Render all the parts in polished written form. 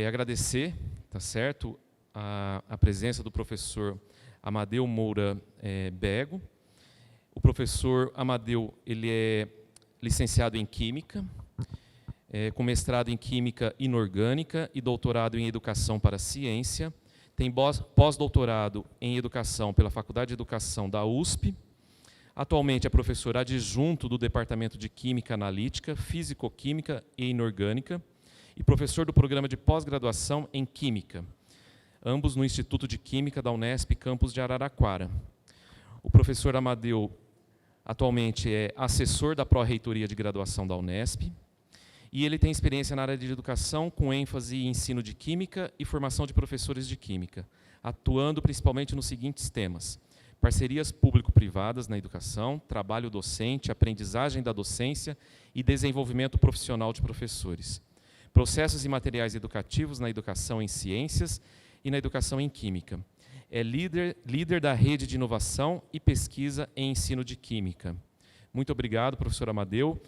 Agradecer, tá certo, a presença do professor Amadeu Moura Bego. O professor Amadeu, ele é licenciado em Química, com mestrado em Química Inorgânica e doutorado em Educação para a Ciência. Tem pós-doutorado em Educação pela Faculdade de Educação da USP. Atualmente é professor adjunto do Departamento de Química Analítica, Físico-Química e Inorgânica e professor do Programa de Pós-Graduação em Química, ambos no Instituto de Química da Unesp, campus de Araraquara. O professor Amadeu atualmente é assessor da Pró-Reitoria de Graduação da Unesp e ele tem experiência na área de educação com ênfase em ensino de Química e formação de professores de Química, atuando principalmente nos seguintes temas: parcerias público-privadas na educação, trabalho docente, aprendizagem da docência e desenvolvimento profissional de professores, processos e materiais educativos na educação em ciências e na educação em química. É líder da rede de inovação e pesquisa em ensino de química. Muito obrigado, professor Amadeu,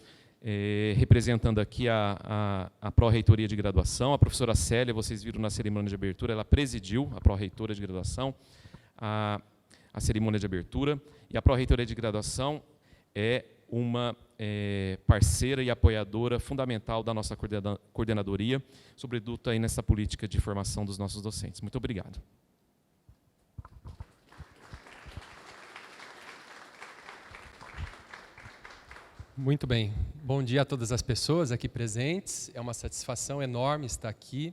representando aqui a Pró-Reitoria de Graduação. A professora Célia, vocês viram na cerimônia de abertura, ela presidiu, a Pró-Reitora de Graduação, a cerimônia de abertura, e a Pró-Reitoria de Graduação é uma parceira e apoiadora fundamental da nossa coordenadoria, sobretudo aí nessa política de formação dos nossos docentes. Muito obrigado. Muito bem. Bom dia a todas as pessoas aqui presentes. É uma satisfação enorme estar aqui,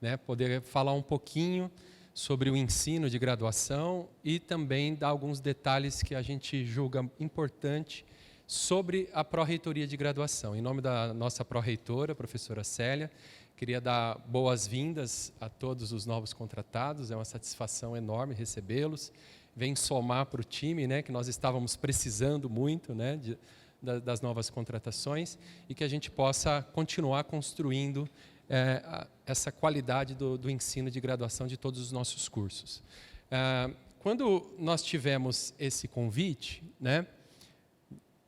né, poder falar um pouquinho sobre o ensino de graduação e também dar alguns detalhes que a gente julga importante sobre a Pró-Reitoria de Graduação. Em nome da nossa Pró-Reitora, professora Célia, queria dar boas-vindas a todos os novos contratados. É uma satisfação enorme recebê-los. Vem somar para o time, né, que nós estávamos precisando muito, né, das novas contratações, e que a gente possa continuar construindo essa qualidade do ensino de graduação de todos os nossos cursos. Quando nós tivemos esse convite, né,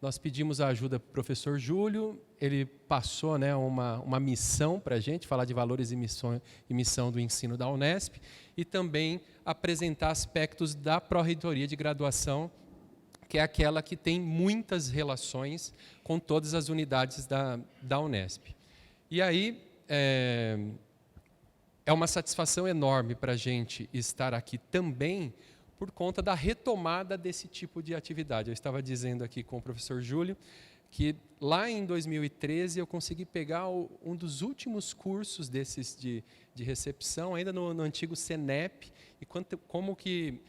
nós pedimos a ajuda do professor Júlio, ele passou, né, uma missão para a gente, falar de valores e missão do ensino da Unesp, e também apresentar aspectos da Pró-Reitoria de Graduação, que é aquela que tem muitas relações com todas as unidades da Unesp. E aí, é uma satisfação enorme para a gente estar aqui também por conta da retomada desse tipo de atividade. Eu estava dizendo aqui com o professor Júlio que lá em 2013 eu consegui pegar um dos últimos cursos desses de recepção, ainda no antigo CENEP, e como que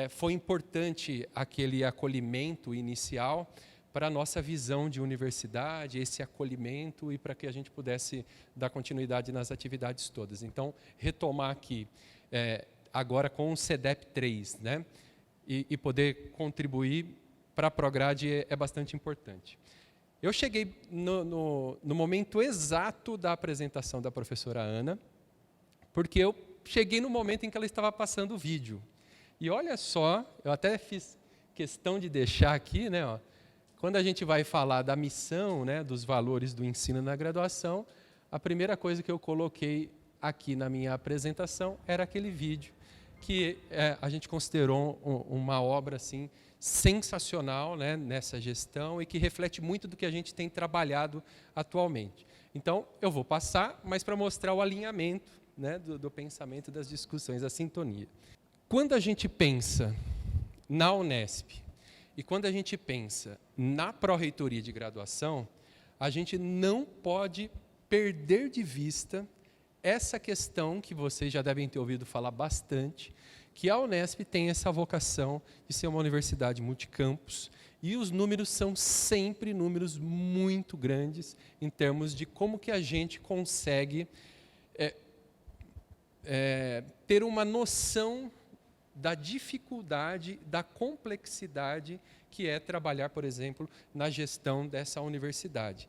foi importante aquele acolhimento inicial para a nossa visão de universidade, esse acolhimento, e para que a gente pudesse dar continuidade nas atividades todas. Então, retomar aqui, agora com o CEDEP 3, né, e poder contribuir para a Prograde é bastante importante. Eu cheguei no momento exato da apresentação da professora Ana, porque eu cheguei no momento em que ela estava passando o vídeo. E olha só, eu até fiz questão de deixar aqui, né, ó, quando a gente vai falar da missão, né, dos valores do ensino na graduação, a primeira coisa que eu coloquei aqui na minha apresentação era aquele vídeo, que a gente considerou uma obra assim, sensacional, né, nessa gestão, e que reflete muito do que a gente tem trabalhado atualmente. Então, eu vou passar, mas para mostrar o alinhamento, né, do pensamento, das discussões, a sintonia. Quando a gente pensa na Unesp e quando a gente pensa na Pró-Reitoria de Graduação, a gente não pode perder de vista essa questão que vocês já devem ter ouvido falar bastante, que a Unesp tem essa vocação de ser uma universidade multicampus, e os números são sempre números muito grandes em termos de como que a gente consegue ter uma noção da dificuldade, da complexidade que é trabalhar, por exemplo, na gestão dessa universidade.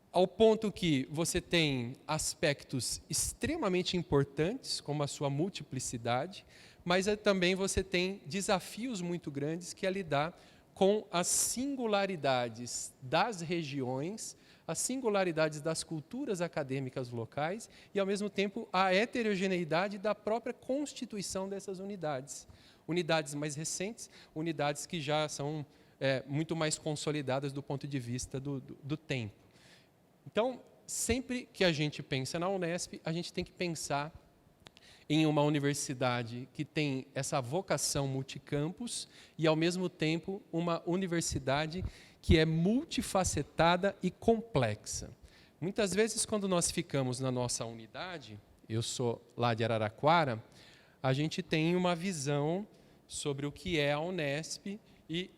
Ao ponto que você tem aspectos extremamente importantes, como a sua multiplicidade, mas também você tem desafios muito grandes que é lidar com as singularidades das regiões, as singularidades das culturas acadêmicas locais e, ao mesmo tempo, a heterogeneidade da própria constituição dessas unidades. Unidades mais recentes, unidades que já são muito mais consolidadas do ponto de vista do tempo. Então, sempre que a gente pensa na Unesp, a gente tem que pensar em uma universidade que tem essa vocação multicampus e, ao mesmo tempo, uma universidade que é multifacetada e complexa. Muitas vezes, quando nós ficamos na nossa unidade, eu sou lá de Araraquara, a gente tem uma visão sobre o que é a Unesp e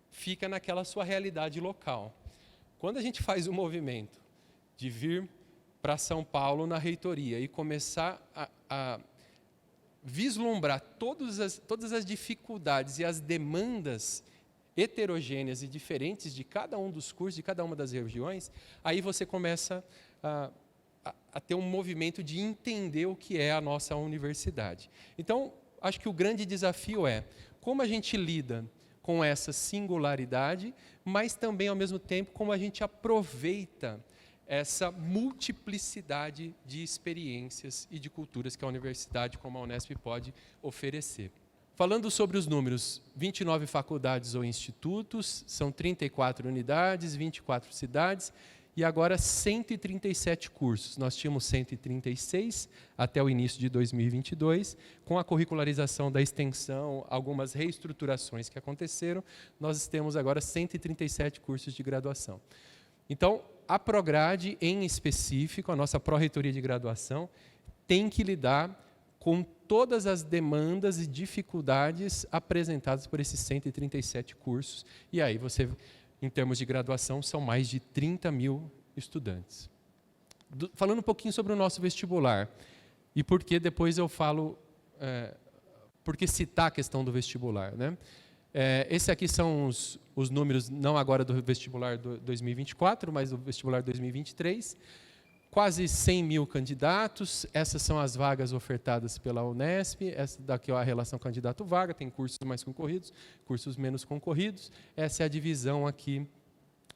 fica naquela sua realidade local. Quando a gente faz o movimento de vir para São Paulo na reitoria e começar a vislumbrar todas as dificuldades e as demandas heterogêneas e diferentes de cada um dos cursos, de cada uma das regiões, aí você começa a ter um movimento de entender o que é a nossa universidade. Então, acho que o grande desafio é como a gente lida com essa singularidade, mas também, ao mesmo tempo, como a gente aproveita essa multiplicidade de experiências e de culturas que a universidade como a Unesp pode oferecer. Falando sobre os números, 29 faculdades ou institutos, são 34 unidades, 24 cidades e agora 137 cursos. Nós tínhamos 136 até o início de 2022, com a curricularização da extensão, algumas reestruturações que aconteceram, nós temos agora 137 cursos de graduação. Então, a Prograde, em específico, a nossa pró-reitoria de graduação, tem que lidar com todas as demandas e dificuldades apresentadas por esses 137 cursos. E aí você, em termos de graduação, são mais de 30 mil estudantes. Falando um pouquinho sobre o nosso vestibular, e por que depois eu falo, por que citar a questão do vestibular, né? Esses aqui são os números, não agora do vestibular 2024, mas do vestibular 2023. Quase 100 mil candidatos, essas são as vagas ofertadas pela Unesp, essa daqui é a relação candidato-vaga, tem cursos mais concorridos, cursos menos concorridos. Essa é a divisão aqui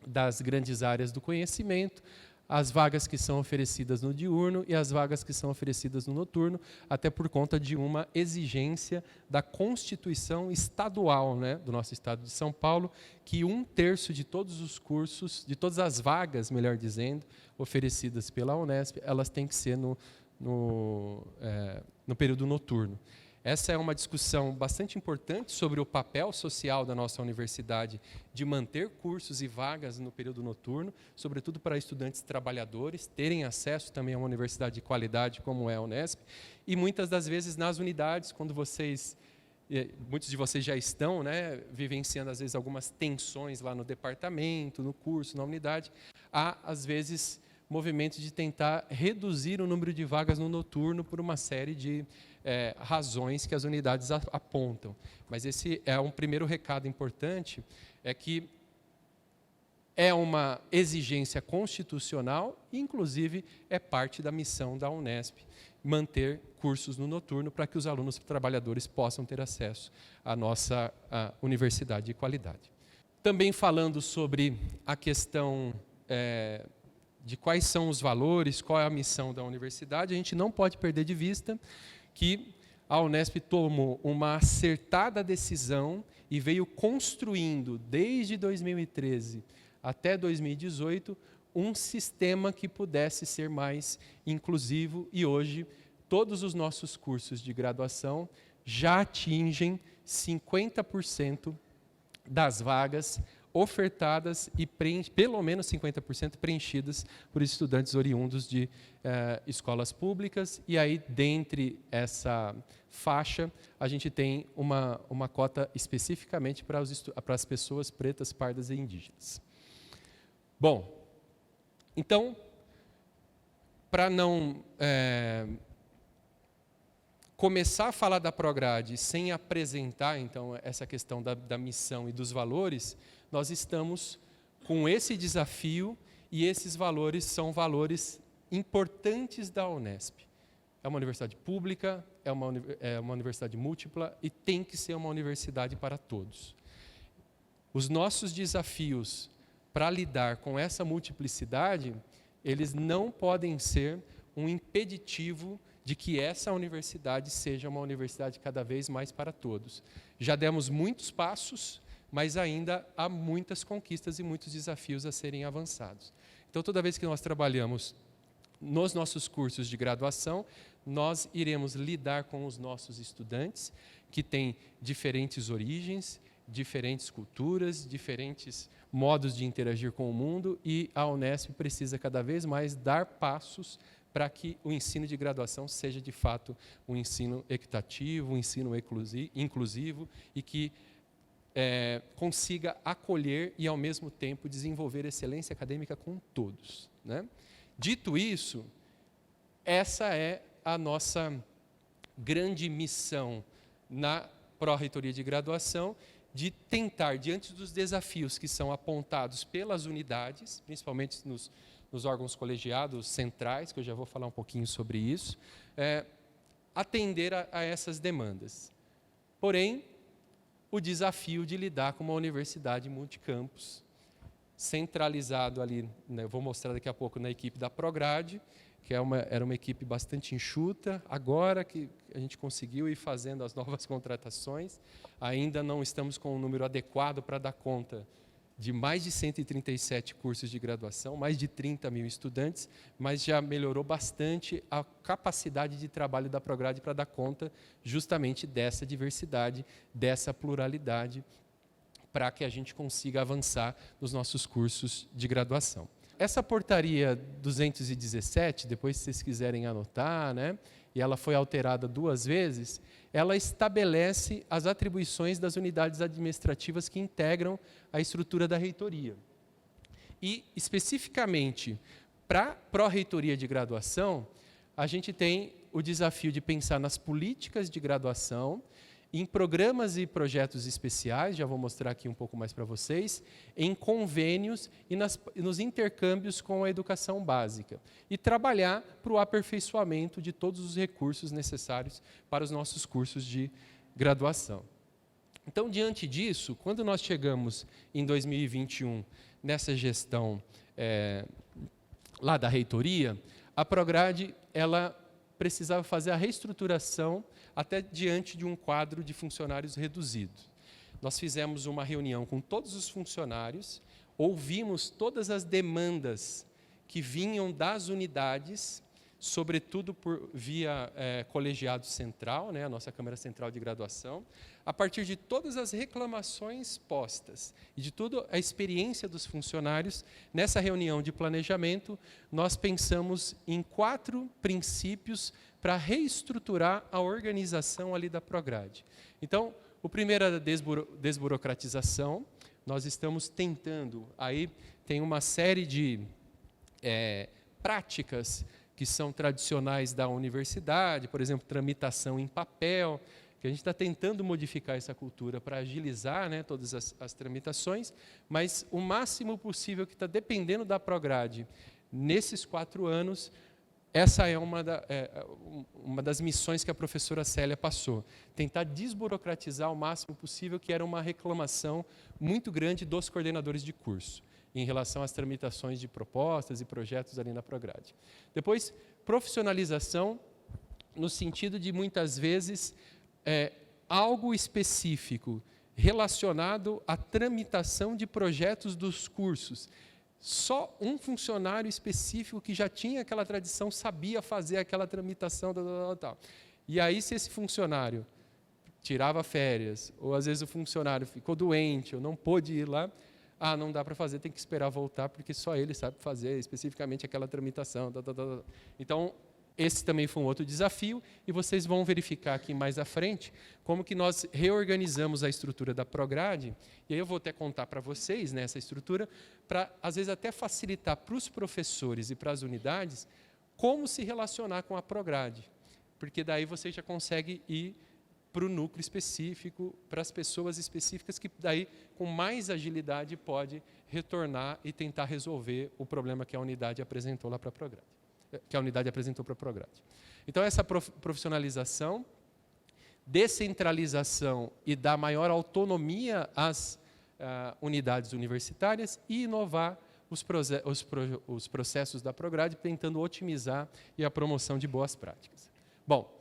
das grandes áreas do conhecimento, as vagas que são oferecidas no diurno e as vagas que são oferecidas no noturno, até por conta de uma exigência da Constituição estadual, né, do nosso estado de São Paulo, que 1/3 de todos os cursos, de todas as vagas, melhor dizendo, oferecidas pela Unesp, elas têm que ser no período noturno. Essa é uma discussão bastante importante sobre o papel social da nossa universidade de manter cursos e vagas no período noturno, sobretudo para estudantes trabalhadores, terem acesso também a uma universidade de qualidade como é a Unesp. E muitas das vezes nas unidades, quando muitos de vocês já estão, né, vivenciando às vezes algumas tensões lá no departamento, no curso, na unidade, há às vezes movimentos de tentar reduzir o número de vagas no noturno por uma série de razões que as unidades apontam. Mas esse é um primeiro recado importante, é que é uma exigência constitucional e, inclusive, é parte da missão da Unesp, manter cursos no noturno para que os alunos trabalhadores possam ter acesso à nossa universidade de qualidade. Também falando sobre a questão de quais são os valores, qual é a missão da universidade, a gente não pode perder de vista que a Unesp tomou uma acertada decisão e veio construindo, desde 2013 até 2018, um sistema que pudesse ser mais inclusivo, e hoje todos os nossos cursos de graduação já atingem 50% das vagas ofertadas e pelo menos 50% preenchidas por estudantes oriundos de escolas públicas. E aí, dentre essa faixa, a gente tem uma cota especificamente para as pessoas pretas, pardas e indígenas. Bom, então, para não começar a falar da Prograde sem apresentar, então, essa questão da missão e dos valores, nós estamos com esse desafio e esses valores são valores importantes da Unesp. É uma universidade pública, é uma universidade múltipla e tem que ser uma universidade para todos. Os nossos desafios para lidar com essa multiplicidade, eles não podem ser um impeditivo de que essa universidade seja uma universidade cada vez mais para todos. Já demos muitos passos, mas ainda há muitas conquistas e muitos desafios a serem avançados. Então, toda vez que nós trabalhamos nos nossos cursos de graduação, nós iremos lidar com os nossos estudantes, que têm diferentes origens, diferentes culturas, diferentes modos de interagir com o mundo, e a Unesp precisa cada vez mais dar passos para que o ensino de graduação seja, de fato, um ensino equitativo, um ensino inclusivo, e que consiga acolher e, ao mesmo tempo, desenvolver excelência acadêmica com todos, né? Dito isso, essa é a nossa grande missão na Pró-Reitoria de Graduação, de tentar, diante dos desafios que são apontados pelas unidades, principalmente nos órgãos colegiados centrais, que eu já vou falar um pouquinho sobre isso, atender a essas demandas. Porém, o desafio de lidar com uma universidade multicampus, centralizado ali, né, eu vou mostrar daqui a pouco na equipe da Prograde, que era uma equipe bastante enxuta. Agora que a gente conseguiu ir fazendo as novas contratações, ainda não estamos com um número adequado para dar conta de mais de 137 cursos de graduação, mais de 30 mil estudantes, mas já melhorou bastante a capacidade de trabalho da Prograde para dar conta justamente dessa diversidade, dessa pluralidade, para que a gente consiga avançar nos nossos cursos de graduação. Essa portaria 217, depois se vocês quiserem anotar, né, e ela foi alterada 2 vezes, ela estabelece as atribuições das unidades administrativas que integram a estrutura da reitoria. E, especificamente, para a pró-reitoria de graduação, a gente tem o desafio de pensar nas políticas de graduação, em programas e projetos especiais, já vou mostrar aqui um pouco mais para vocês, em convênios e nos intercâmbios com a educação básica. E trabalhar para o aperfeiçoamento de todos os recursos necessários para os nossos cursos de graduação. Então, diante disso, quando nós chegamos em 2021, nessa gestão lá da reitoria, a Prograde, ela precisava fazer a reestruturação até diante de um quadro de funcionários reduzido. Nós fizemos uma reunião com todos os funcionários, ouvimos todas as demandas que vinham das unidades, sobretudo via colegiado central, né, a nossa Câmara Central de Graduação, a partir de todas as reclamações postas e de toda a experiência dos funcionários. Nessa reunião de planejamento, nós pensamos em 4 princípios para reestruturar a organização ali da Prograde. Então, o primeiro é a desburocratização. Nós estamos tentando, aí tem uma série de práticas que são tradicionais da universidade, por exemplo, tramitação em papel, que a gente está tentando modificar essa cultura para agilizar, né, todas as tramitações, mas o máximo possível que está dependendo da Prograde nesses 4 anos, essa é uma das missões que a professora Célia passou, tentar desburocratizar o máximo possível, que era uma reclamação muito grande dos coordenadores de curso, em relação às tramitações de propostas e projetos ali na Prograde. Depois, profissionalização, no sentido de, muitas vezes, algo específico relacionado à tramitação de projetos dos cursos. Só um funcionário específico que já tinha aquela tradição sabia fazer aquela tramitação, tal. E aí, se esse funcionário tirava férias, ou às vezes o funcionário ficou doente, ou não pôde ir lá, não dá para fazer, tem que esperar voltar, porque só ele sabe fazer especificamente aquela tramitação. Então, esse também foi um outro desafio, e vocês vão verificar aqui mais à frente como que nós reorganizamos a estrutura da Prograde, e aí eu vou até contar para vocês, né, essa estrutura, para, às vezes, até facilitar para os professores e para as unidades como se relacionar com a Prograde, porque daí você já consegue ir para o núcleo específico, para as pessoas específicas, que daí, com mais agilidade, pode retornar e tentar resolver o problema que a unidade apresentou lá para a Prograde. Então, essa profissionalização, descentralização e dar maior autonomia às unidades universitárias e inovar os processos da Prograde, tentando otimizar a promoção de boas práticas. Bom,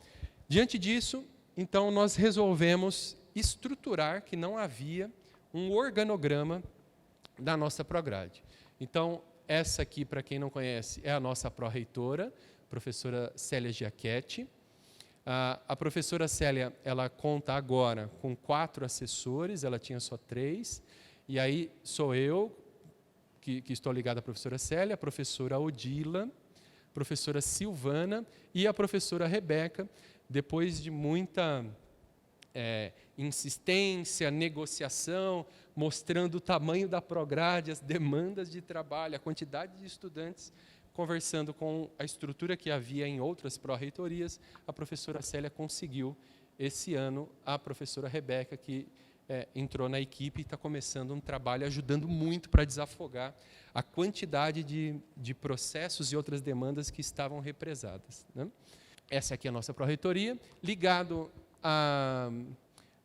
diante disso, então, nós resolvemos estruturar, que não havia, um organograma da nossa Prograde. Então, essa aqui, para quem não conhece, é a nossa pró-reitora, professora Célia Giachetti. A professora Célia, ela conta agora com 4 assessores, ela tinha só 3, e aí sou eu, que estou ligado à professora Célia, a professora Odila, a professora Silvana e a professora Rebeca, depois de muita insistência, negociação, mostrando o tamanho da Prograde, as demandas de trabalho, a quantidade de estudantes, conversando com a estrutura que havia em outras pró-reitorias, a professora Célia conseguiu, esse ano, a professora Rebeca, que entrou na equipe e está começando um trabalho ajudando muito para desafogar a quantidade de processos e outras demandas que estavam represadas, né? Essa aqui é a nossa pró-reitoria. Ligado à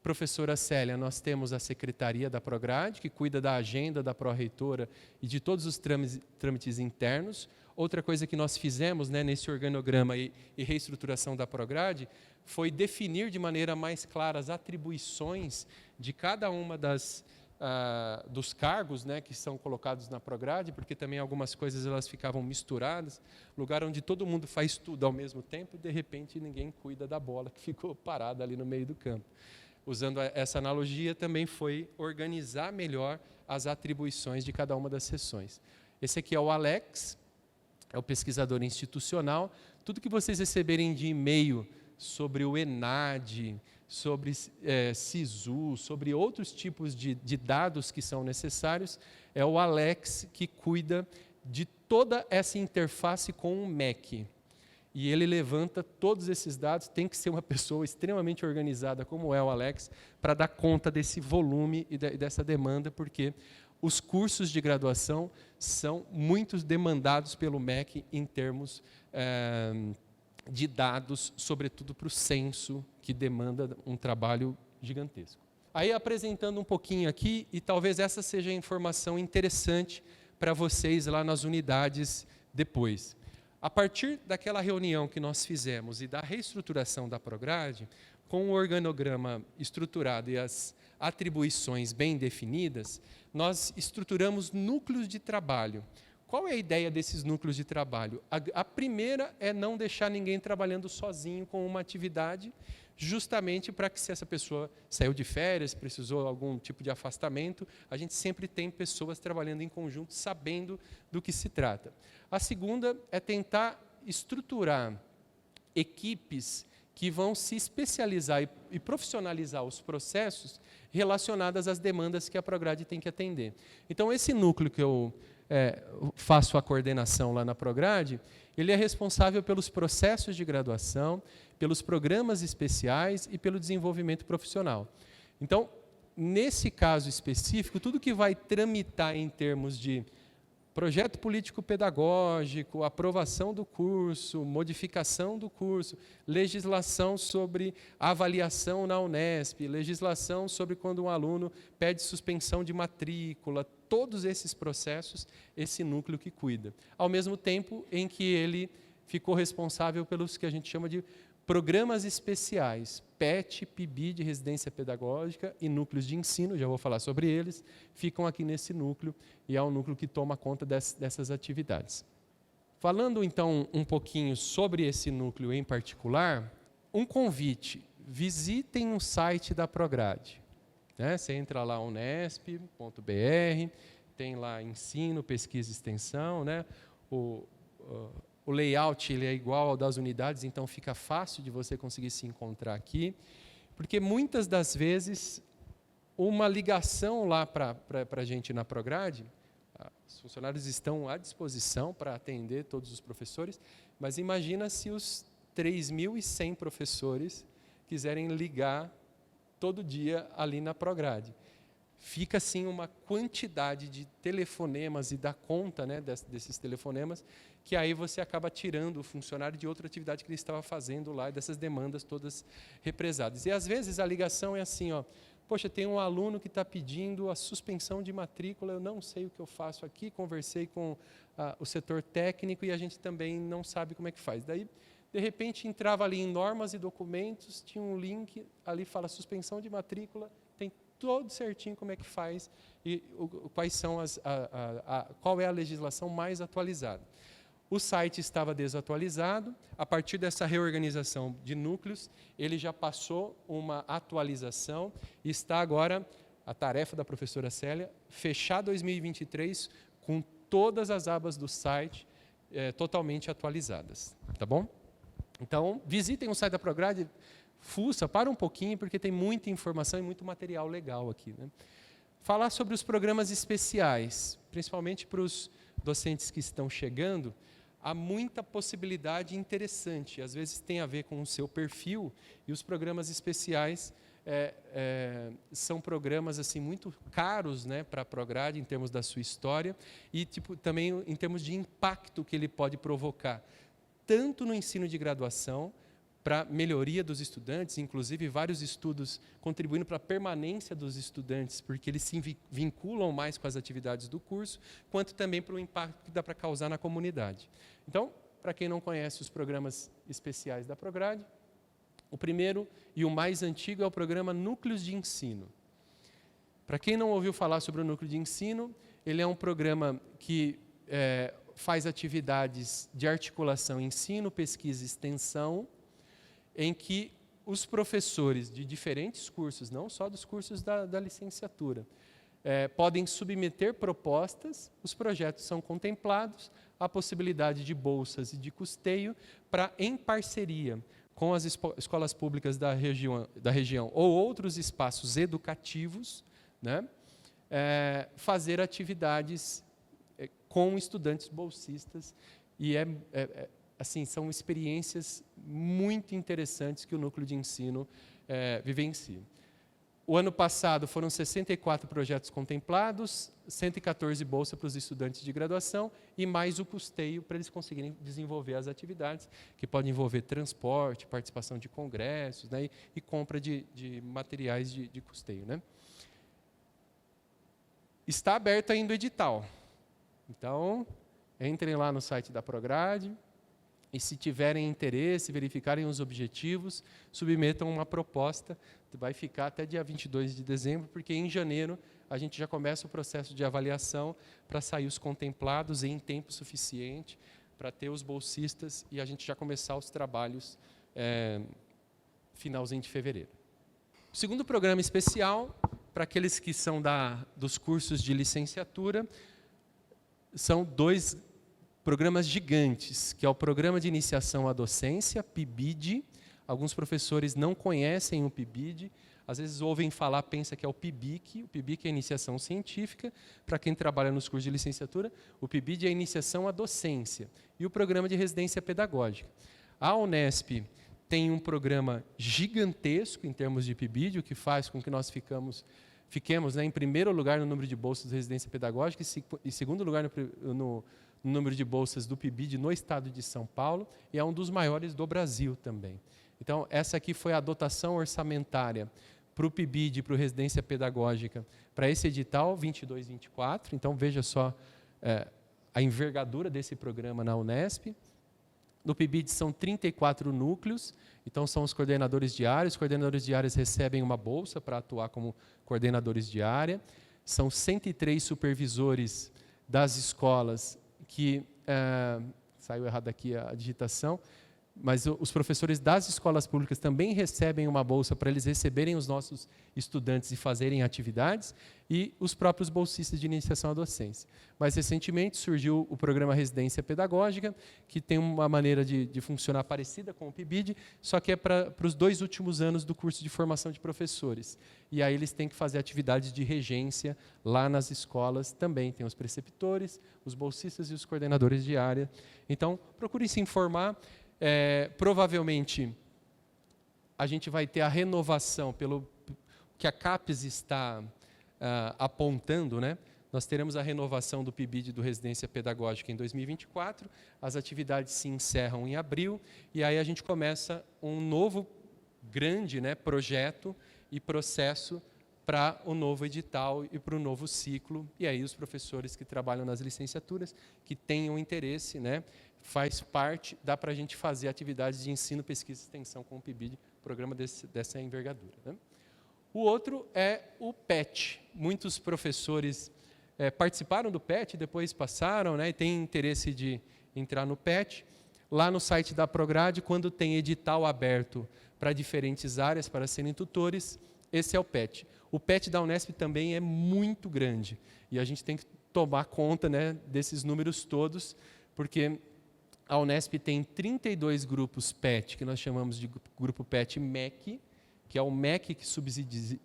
professora Célia, nós temos a secretaria da Prograde, que cuida da agenda da pró-reitora e de todos os trâmites internos. Outra coisa que nós fizemos, né, nesse organograma e reestruturação da Prograde foi definir de maneira mais clara as atribuições de cada uma dos cargos, né, que são colocados na Prograde, porque também algumas coisas elas ficavam misturadas, lugar onde todo mundo faz tudo ao mesmo tempo e, de repente, ninguém cuida da bola que ficou parada ali no meio do campo. Usando essa analogia, também foi organizar melhor as atribuições de cada uma das sessões. Esse aqui é o Alex, é o pesquisador institucional. Tudo que vocês receberem de e-mail sobre o ENAD, sobre SISU, sobre outros tipos de dados que são necessários, é o Alex que cuida de toda essa interface com o MEC. E ele levanta todos esses dados, tem que ser uma pessoa extremamente organizada, como é o Alex, para dar conta desse volume e dessa demanda, porque os cursos de graduação são muito demandados pelo MEC em termos de dados, sobretudo para o censo, que demanda um trabalho gigantesco. Aí, apresentando um pouquinho aqui, e talvez essa seja a informação interessante para vocês lá nas unidades depois. A partir daquela reunião que nós fizemos e da reestruturação da Prograde, com o organograma estruturado e as atribuições bem definidas, nós estruturamos núcleos de trabalho. Qual é a ideia desses núcleos de trabalho? A primeira é não deixar ninguém trabalhando sozinho com uma atividade, justamente para que, se essa pessoa saiu de férias, precisou de algum tipo de afastamento, a gente sempre tem pessoas trabalhando em conjunto, sabendo do que se trata. A segunda é tentar estruturar equipes que vão se especializar e profissionalizar os processos relacionados às demandas que a Prograde tem que atender. Então, esse núcleo que eu faço a coordenação lá na Prograde, ele é responsável pelos processos de graduação, pelos programas especiais e pelo desenvolvimento profissional. Então, nesse caso específico, tudo que vai tramitar em termos de projeto político-pedagógico, aprovação do curso, modificação do curso, legislação sobre avaliação na Unesp, legislação sobre quando um aluno pede suspensão de matrícula, todos esses processos, esse núcleo que cuida. Ao mesmo tempo em que ele ficou responsável pelos que a gente chama de programas especiais, PET, PIB de residência pedagógica e núcleos de ensino, já vou falar sobre eles, ficam aqui nesse núcleo e é o núcleo que toma conta dessas atividades. Falando então um pouquinho sobre esse núcleo em particular, um convite, visitem o site da Prograde. Você entra lá, unesp.br, tem lá ensino, pesquisa e extensão, né? O layout ele é igual ao das unidades, então fica fácil de você conseguir se encontrar aqui, porque muitas das vezes uma ligação lá para a gente na Prograde, os funcionários estão à disposição para atender todos os professores, mas imagina se os 3.100 professores quiserem ligar todo dia ali na Prograde. Fica, assim, uma quantidade de telefonemas e dá conta, né, desses telefonemas, que aí você acaba tirando o funcionário de outra atividade que ele estava fazendo lá, dessas demandas todas represadas. E, às vezes, a ligação é assim, poxa, tem um aluno que está pedindo a suspensão de matrícula, eu não sei o que eu faço aqui, conversei com o setor técnico e a gente também não sabe como é que faz. Daí, de repente, entrava ali em normas e documentos, tinha um link, ali fala suspensão de matrícula, tem todo certinho como é que faz e quais são qual é a legislação mais atualizada. O site estava desatualizado, a partir dessa reorganização de núcleos, ele já passou uma atualização e está agora, a tarefa da professora Célia, fechar 2023 com todas as abas do site totalmente atualizadas, tá bom? Então, visitem o site da Prograde, fuça, para um pouquinho, porque tem muita informação e muito material legal aqui, né? Falar sobre os programas especiais, principalmente para os docentes que estão chegando, há muita possibilidade interessante, às vezes tem a ver com o seu perfil, e os programas especiais são programas assim, muito caros, né, para a Prograde, em termos da sua história, e também em termos de impacto que ele pode provocar, tanto no ensino de graduação, para melhoria dos estudantes, inclusive vários estudos contribuindo para a permanência dos estudantes, porque eles se vinculam mais com as atividades do curso, quanto também para o impacto que dá para causar na comunidade. Então, para quem não conhece os programas especiais da Prograde, o primeiro e o mais antigo é o programa Núcleos de Ensino. Para quem não ouviu falar sobre o Núcleo de Ensino, ele é um programa que faz atividades de articulação, ensino, pesquisa e extensão, em que os professores de diferentes cursos, não só dos cursos da licenciatura, podem submeter propostas, os projetos são contemplados, a possibilidade de bolsas e de custeio para, em parceria com as escolas públicas da região ou outros espaços educativos, né, fazer atividades com estudantes bolsistas, e assim, são experiências muito interessantes que o Núcleo de Ensino vivencia. O ano passado foram 64 projetos contemplados, 114 bolsas para os estudantes de graduação e mais o custeio para eles conseguirem desenvolver as atividades, que podem envolver transporte, participação de congressos, né, e compra de materiais de custeio, né. Está aberto ainda o edital. Então, entrem lá no site da Prograde, e se tiverem interesse, verificarem os objetivos, submetam uma proposta, vai ficar até dia 22 de dezembro, porque em janeiro a gente já começa o processo de avaliação para sair os contemplados em tempo suficiente, para ter os bolsistas e a gente já começar os trabalhos finalzinho de fevereiro. O segundo programa especial, para aqueles que são dos cursos de licenciatura, são dois programas gigantes, que é o Programa de Iniciação à Docência, PIBID. Alguns professores não conhecem o PIBID, às vezes ouvem falar, pensa que é o PIBIC. O PIBIC é a iniciação científica, para quem trabalha nos cursos de licenciatura. O PIBID é a iniciação à docência. E o Programa de Residência Pedagógica. A Unesp tem um programa gigantesco em termos de PIBID, o que faz com que nós fiquemos, né, em primeiro lugar no número de bolsas de residência pedagógica e segundo lugar no número de bolsas do PIBID no estado de São Paulo, e é um dos maiores do Brasil também. Então, essa aqui foi a dotação orçamentária para o PIBID, para a residência pedagógica, para esse edital 22-24. Então, veja só a envergadura desse programa na Unesp. No PIBID são 34 núcleos, então são os coordenadores de área. Os coordenadores de áreas recebem uma bolsa para atuar como coordenadores de área. São 103 supervisores das escolas que... saiu errado aqui a digitação, mas os professores das escolas públicas também recebem uma bolsa para eles receberem os nossos estudantes e fazerem atividades, e os próprios bolsistas de iniciação à docência. Mais recentemente surgiu o programa Residência Pedagógica, que tem uma maneira de funcionar parecida com o PIBID, só que é para os 2 últimos anos do curso de formação de professores. E aí eles têm que fazer atividades de regência lá nas escolas também. Tem os preceptores, os bolsistas e os coordenadores de área. Então, procurem se informar. Provavelmente, a gente vai ter a renovação, pelo que a CAPES está apontando, né? Nós teremos a renovação do PIBID do Residência Pedagógica em 2024, as atividades se encerram em abril, e aí a gente começa um novo grande, né, projeto e processo para o novo edital e para o novo ciclo. E aí os professores que trabalham nas licenciaturas, que tenham interesse, né, faz parte, dá para a gente fazer atividades de ensino, pesquisa e extensão com o PIBID, programa dessa envergadura, né? O outro é o PET. Muitos professores participaram do PET, depois passaram, né, e têm interesse de entrar no PET. Lá no site da Prograde, quando tem edital aberto para diferentes áreas, para serem tutores, esse é o PET. O PET da Unesp também é muito grande, e a gente tem que tomar conta, né, desses números todos, porque a Unesp tem 32 grupos PET, que nós chamamos de grupo PET MEC, que é o MEC que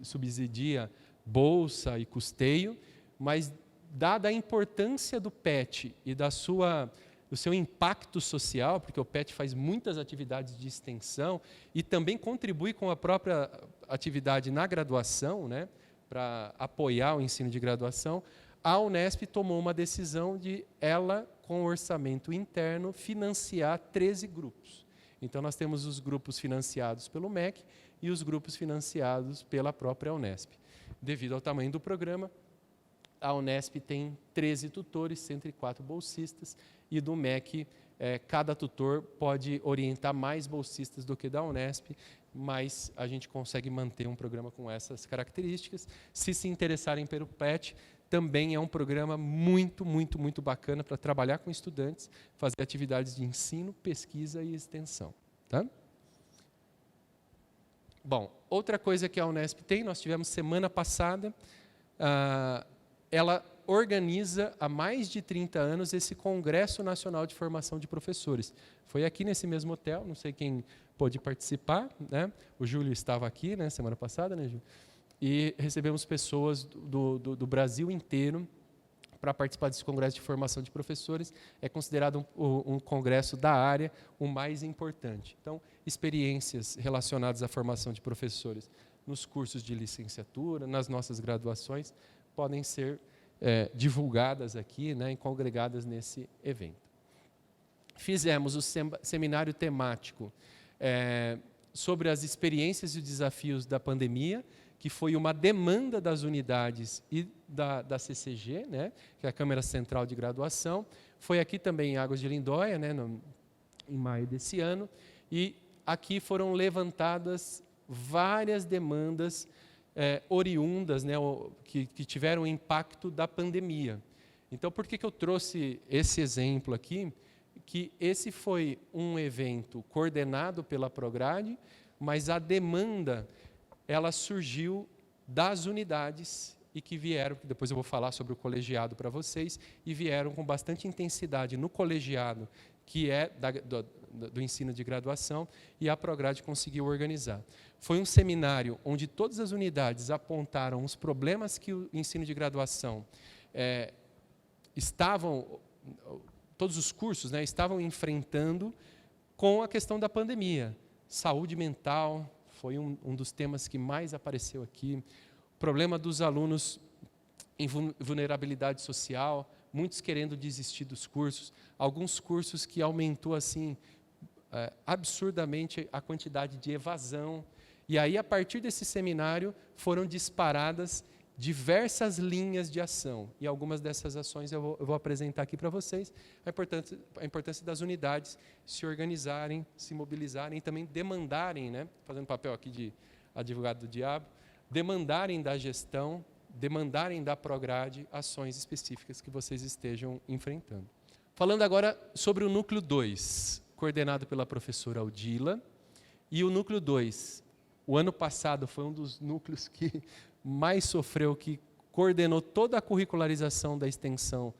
subsidia bolsa e custeio, mas dada a importância do PET e do seu impacto social, porque o PET faz muitas atividades de extensão e também contribui com a própria atividade na graduação, né, para apoiar o ensino de graduação, a Unesp tomou uma decisão de ela, com orçamento interno, financiar 13 grupos. Então, nós temos os grupos financiados pelo MEC e os grupos financiados pela própria Unesp. Devido ao tamanho do programa, a Unesp tem 13 tutores, 104 bolsistas, e do MEC, cada tutor pode orientar mais bolsistas do que da Unesp, mas a gente consegue manter um programa com essas características. Se interessarem pelo PET, também é um programa muito, muito, muito bacana para trabalhar com estudantes, fazer atividades de ensino, pesquisa e extensão. Tá? Bom, outra coisa que a Unesp tem, nós tivemos semana passada, ela organiza há mais de 30 anos esse Congresso Nacional de Formação de Professores. Foi aqui nesse mesmo hotel, não sei quem pôde participar, né? O Júlio estava aqui, né, semana passada, né, Júlio? E recebemos pessoas do Brasil inteiro para participar desse Congresso de Formação de Professores. É considerado um congresso da área o mais importante. Então, experiências relacionadas à formação de professores nos cursos de licenciatura, nas nossas graduações, podem ser divulgadas aqui, né, e congregadas nesse evento. Fizemos o seminário temático sobre as experiências e os desafios da pandemia, que foi uma demanda das unidades e da CCG, né, que é a Câmara Central de Graduação. Foi aqui também em Águas de Lindóia, né, em maio desse ano, e aqui foram levantadas várias demandas oriundas, né, que tiveram impacto da pandemia. Então, por que eu trouxe esse exemplo aqui? Que esse foi um evento coordenado pela Prograde, mas a demanda ela surgiu das unidades e que vieram, depois eu vou falar sobre o colegiado para vocês, e vieram com bastante intensidade no colegiado, que é do ensino de graduação, e a Prograde conseguiu organizar. Foi um seminário onde todas as unidades apontaram os problemas que o ensino de graduação todos os cursos, né, estavam enfrentando com a questão da pandemia. Saúde mental foi um dos temas que mais apareceu aqui. O problema dos alunos em vulnerabilidade social, muitos querendo desistir dos cursos. Alguns cursos que aumentou assim absurdamente a quantidade de evasão. E aí, a partir desse seminário, foram disparadas diversas linhas de ação. E algumas dessas ações eu vou apresentar aqui para vocês. A importância das unidades se organizarem, se mobilizarem e também demandarem, né, fazendo papel aqui de advogado do diabo, demandarem da gestão, demandarem da Prograde ações específicas que vocês estejam enfrentando. Falando agora sobre o Núcleo 2, coordenado pela professora Aldila. E o Núcleo 2, o ano passado, foi um dos núcleos que mais sofreu, que coordenou toda a curricularização da extensão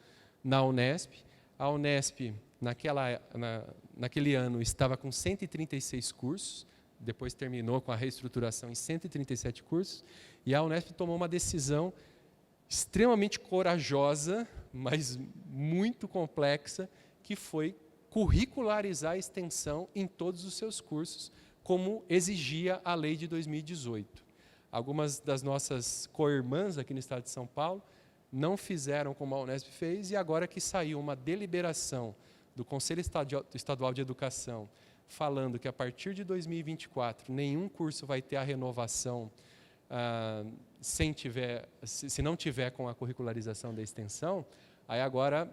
na Unesp. A Unesp, naquele ano, estava com 136 cursos, depois terminou com a reestruturação em 137 cursos, e a Unesp tomou uma decisão extremamente corajosa, mas muito complexa, que foi curricularizar a extensão em todos os seus cursos, como exigia a lei de 2018. Algumas das nossas co-irmãs aqui no estado de São Paulo não fizeram como a Unesp fez, e agora que saiu uma deliberação do Conselho Estadual de Educação falando que a partir de 2024 nenhum curso vai ter a renovação se não tiver com a curricularização da extensão, aí agora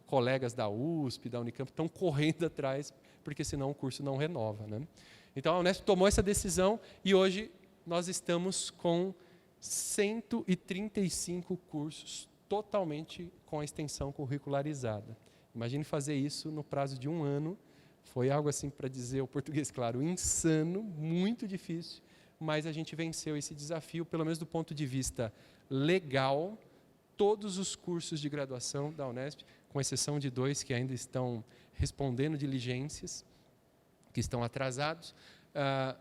colegas da USP, da Unicamp estão correndo atrás, porque senão o curso não renova, né? Então a Unesp tomou essa decisão e hoje nós estamos com 135 cursos totalmente com a extensão curricularizada. Imagine fazer isso no prazo de um ano. Foi algo assim, para dizer o português claro, insano, muito difícil, mas a gente venceu esse desafio, pelo menos do ponto de vista legal. Todos os cursos de graduação da Unesp, com exceção de 2 que ainda estão respondendo diligências, que estão atrasados,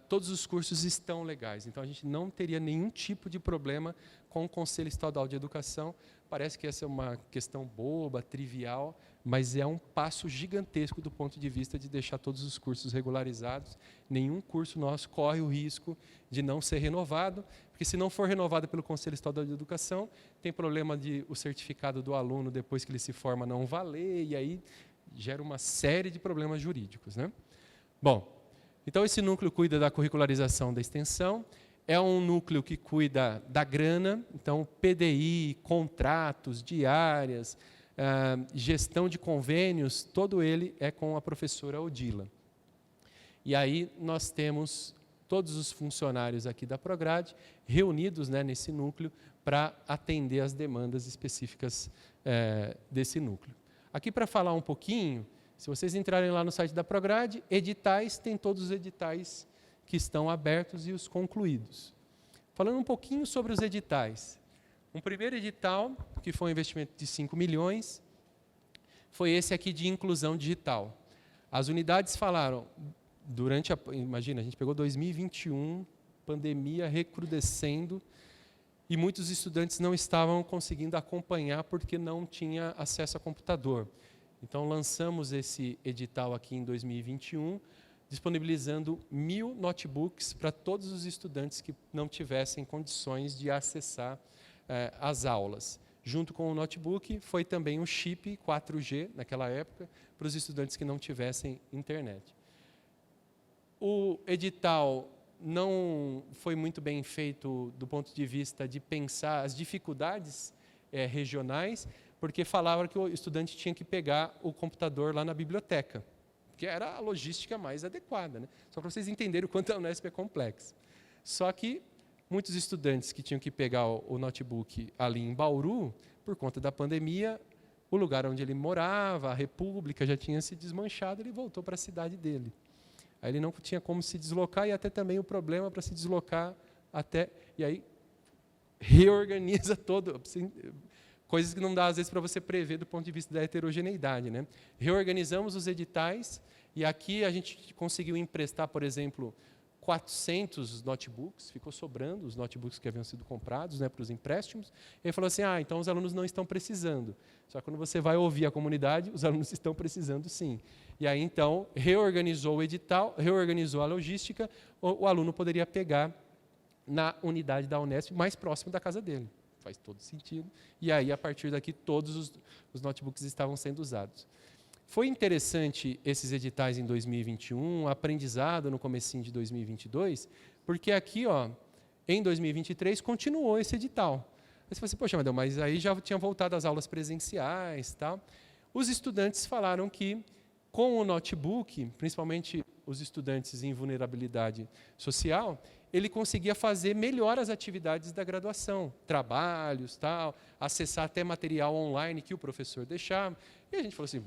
todos os cursos estão legais. Então, a gente não teria nenhum tipo de problema com o Conselho Estadual de Educação. Parece que essa é uma questão boba, trivial, mas é um passo gigantesco do ponto de vista de deixar todos os cursos regularizados. Nenhum curso nosso corre o risco de não ser renovado, porque se não for renovado pelo Conselho Estadual de Educação, tem problema de o certificado do aluno, depois que ele se forma, não valer, e aí gera uma série de problemas jurídicos, né? Bom, então esse núcleo cuida da curricularização da extensão, é um núcleo que cuida da grana, então PDI, contratos, diárias, gestão de convênios, todo ele é com a professora Odila. E aí nós temos todos os funcionários aqui da Prograde reunidos, né, nesse núcleo para atender as demandas específicas desse núcleo. Aqui para falar um pouquinho, se vocês entrarem lá no site da Prograde, editais, tem todos os editais que estão abertos e os concluídos. Falando um pouquinho sobre os editais. Um primeiro edital, que foi um investimento de 5 milhões, foi esse aqui de inclusão digital. As unidades falaram, imagina, a gente pegou 2021, pandemia recrudescendo, e muitos estudantes não estavam conseguindo acompanhar porque não tinha acesso a computador. Então, lançamos esse edital aqui em 2021, disponibilizando 1.000 notebooks para todos os estudantes que não tivessem condições de acessar as aulas. Junto com o notebook, foi também um chip 4G, naquela época, para os estudantes que não tivessem internet. O edital não foi muito bem feito do ponto de vista de pensar as dificuldades regionais, porque falava que o estudante tinha que pegar o computador lá na biblioteca, que era a logística mais adequada, né? Só para vocês entenderem o quanto a Unesp é complexa. Só que muitos estudantes que tinham que pegar o notebook ali em Bauru, por conta da pandemia, o lugar onde ele morava, a República, já tinha se desmanchado, ele voltou para a cidade dele. Aí ele não tinha como se deslocar e até também o problema para se deslocar até... E aí reorganiza todo... Coisas que não dá, às vezes, para você prever do ponto de vista da heterogeneidade, né? Reorganizamos os editais e aqui a gente conseguiu emprestar, por exemplo, 400 notebooks, ficou sobrando os notebooks que haviam sido comprados, né, para os empréstimos. E ele falou assim, então os alunos não estão precisando. Só que quando você vai ouvir a comunidade, os alunos estão precisando sim. E aí, então, reorganizou o edital, reorganizou a logística, o aluno poderia pegar na unidade da Unesp mais próximo da casa dele. Faz todo sentido. E aí, a partir daqui, todos os notebooks estavam sendo usados. Foi interessante esses editais em 2021, aprendizado no comecinho de 2022, porque aqui, em 2023, continuou esse edital. Aí você fala assim, poxa, Amadeu, mas aí já tinha voltado às aulas presenciais. Tal. Os estudantes falaram que, com o notebook, principalmente os estudantes em vulnerabilidade social, ele conseguia fazer melhor as atividades da graduação, trabalhos, tal, acessar até material online que o professor deixava. E a gente falou assim,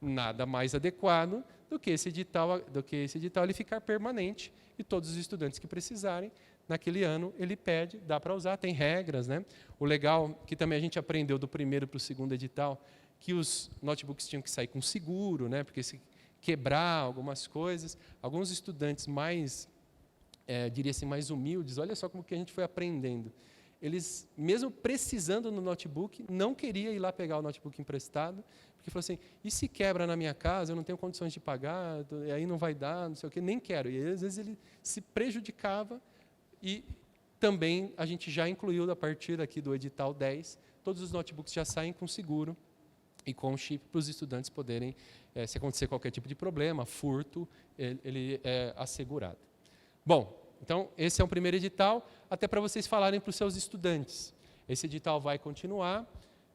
nada mais adequado do que esse edital ele ficar permanente e todos os estudantes que precisarem, naquele ano ele pede, dá para usar, tem regras, né? O legal que também a gente aprendeu do primeiro para o segundo edital, que os notebooks tinham que sair com seguro, né? Porque se quebrar algumas coisas, alguns estudantes mais diria assim, mais humildes, olha só como que a gente foi aprendendo. Eles, mesmo precisando no notebook, não queriam ir lá pegar o notebook emprestado, porque falou assim, e se quebra na minha casa, eu não tenho condições de pagar, aí não vai dar, não sei o quê, nem quero. E às vezes ele se prejudicava e também a gente já incluiu, a partir aqui do edital 10, todos os notebooks já saem com seguro e com chip para os estudantes poderem, se acontecer qualquer tipo de problema, furto, ele é assegurado. Bom, Então, esse é o primeiro edital, até para vocês falarem para os seus estudantes. Esse edital vai continuar.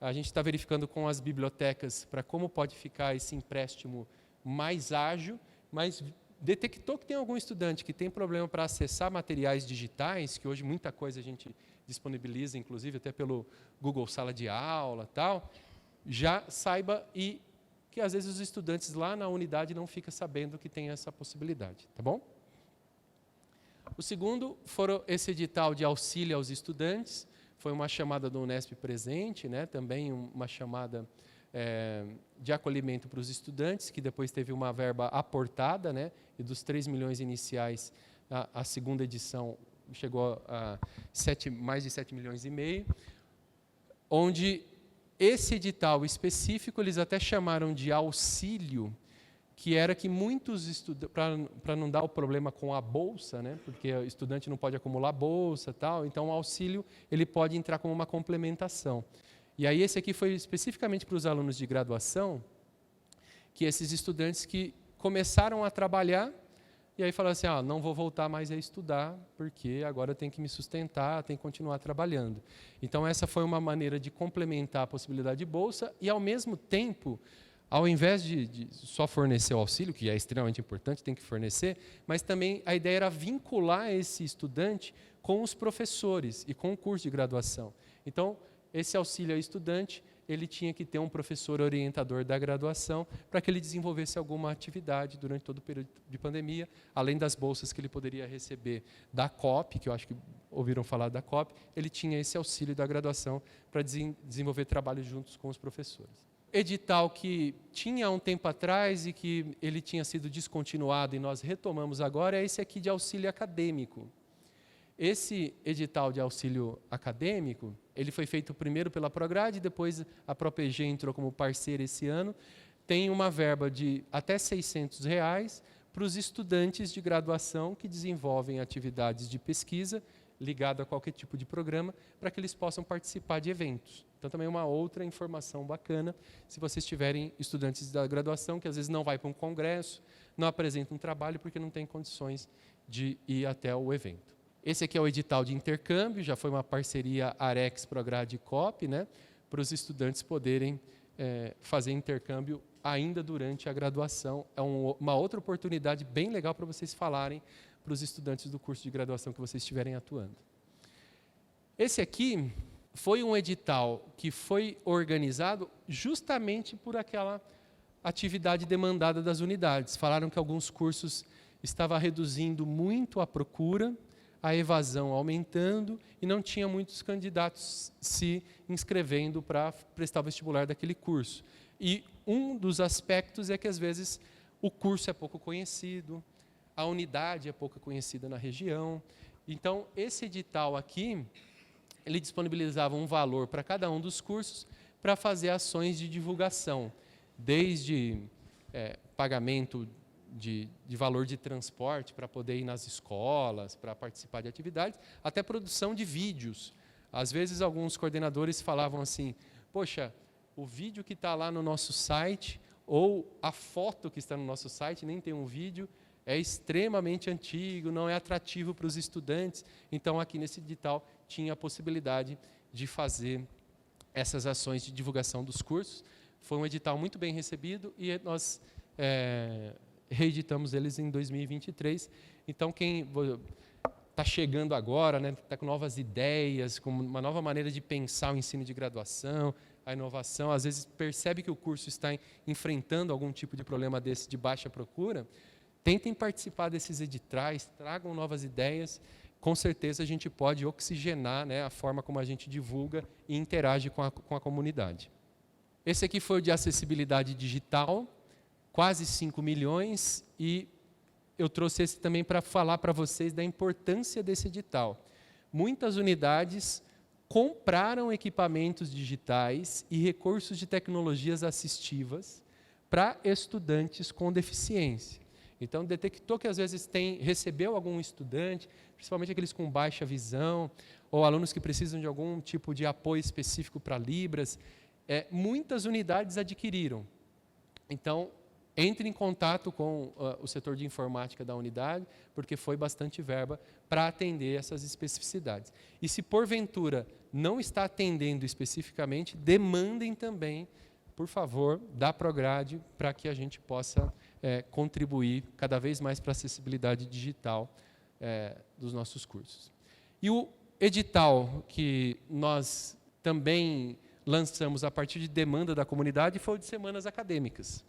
A gente está verificando com as bibliotecas para como pode ficar esse empréstimo mais ágil, mas detectou que tem algum estudante que tem problema para acessar materiais digitais, que hoje muita coisa a gente disponibiliza, inclusive até pelo Google Sala de Aula, tal, já saiba e que às vezes os estudantes lá na unidade não ficam sabendo que tem essa possibilidade, tá bom? O segundo foi esse edital de auxílio aos estudantes, foi uma chamada do Unesp Presente, né, também uma chamada de acolhimento para os estudantes, que depois teve uma verba aportada, né, e dos 3 milhões iniciais, a segunda edição chegou a mais de 7 milhões e meio, onde esse edital específico eles até chamaram de auxílio, que era que muitos estudantes, para não dar o problema com a bolsa, né, porque o estudante não pode acumular bolsa, tal, então o auxílio ele pode entrar como uma complementação. E aí esse aqui foi especificamente para os alunos de graduação, que esses estudantes que começaram a trabalhar, e aí falaram assim, não vou voltar mais a estudar, porque agora eu tenho que me sustentar, tenho que continuar trabalhando. Então essa foi uma maneira de complementar a possibilidade de bolsa, e ao mesmo tempo, ao invés de só fornecer o auxílio, que é extremamente importante, tem que fornecer, mas também a ideia era vincular esse estudante com os professores e com o curso de graduação. Então, esse auxílio ao estudante, ele tinha que ter um professor orientador da graduação para que ele desenvolvesse alguma atividade durante todo o período de pandemia, além das bolsas que ele poderia receber da COP, que eu acho que ouviram falar da COP, ele tinha esse auxílio da graduação para desenvolver trabalho juntos com os professores. Edital que tinha há um tempo atrás e que ele tinha sido descontinuado e nós retomamos agora é esse aqui de auxílio acadêmico. Esse edital de auxílio acadêmico, ele foi feito primeiro pela Prograde, depois a ProPG entrou como parceira esse ano, tem uma verba de até R$600 para os estudantes de graduação que desenvolvem atividades de pesquisa ligado a qualquer tipo de programa, para que eles possam participar de eventos. Então, também uma outra informação bacana, se vocês tiverem estudantes da graduação que às vezes não vai para um congresso, não apresentam um trabalho porque não tem condições de ir até o evento. Esse aqui é o edital de intercâmbio, já foi uma parceria Arex, Prograde e COP, né, para os estudantes poderem fazer intercâmbio ainda durante a graduação. É uma outra oportunidade bem legal para vocês falarem para os estudantes do curso de graduação que vocês estiverem atuando. Esse aqui foi um edital que foi organizado justamente por aquela atividade demandada das unidades. Falaram que alguns cursos estavam reduzindo muito a procura, a evasão aumentando e não tinha muitos candidatos se inscrevendo para prestar o vestibular daquele curso. E um dos aspectos é que, às vezes, o curso é pouco conhecido, a unidade é pouco conhecida na região. Então, esse edital aqui, ele disponibilizava um valor para cada um dos cursos para fazer ações de divulgação, desde pagamento de valor de transporte para poder ir nas escolas, para participar de atividades, até produção de vídeos. Às vezes, alguns coordenadores falavam assim, poxa, o vídeo que está lá no nosso site, ou a foto que está no nosso site, nem tem um vídeo, é extremamente antigo, não é atrativo para os estudantes. Então, aqui nesse edital, tinha a possibilidade de fazer essas ações de divulgação dos cursos. Foi um edital muito bem recebido e nós reeditamos eles em 2023. Então, quem está chegando agora, né, está com novas ideias, com uma nova maneira de pensar o ensino de graduação, a inovação, às vezes percebe que o curso está enfrentando algum tipo de problema desse de baixa procura, tentem participar desses editais, tragam novas ideias. Com certeza a gente pode oxigenar, né, a forma como a gente divulga e interage com a comunidade. Esse aqui foi o de acessibilidade digital, quase 5 milhões, e eu trouxe esse também para falar para vocês da importância desse edital. Muitas unidades compraram equipamentos digitais e recursos de tecnologias assistivas para estudantes com deficiência. Então, detectou que às vezes recebeu algum estudante, principalmente aqueles com baixa visão, ou alunos que precisam de algum tipo de apoio específico para Libras, muitas unidades adquiriram. Então, entre em contato com o setor de informática da unidade, porque foi bastante verba para atender essas especificidades. E se porventura não está atendendo especificamente, demandem também, por favor, da Prograde, para que a gente possa contribuir cada vez mais para a acessibilidade digital dos nossos cursos. E o edital que nós também lançamos a partir de demanda da comunidade foi o de semanas acadêmicas.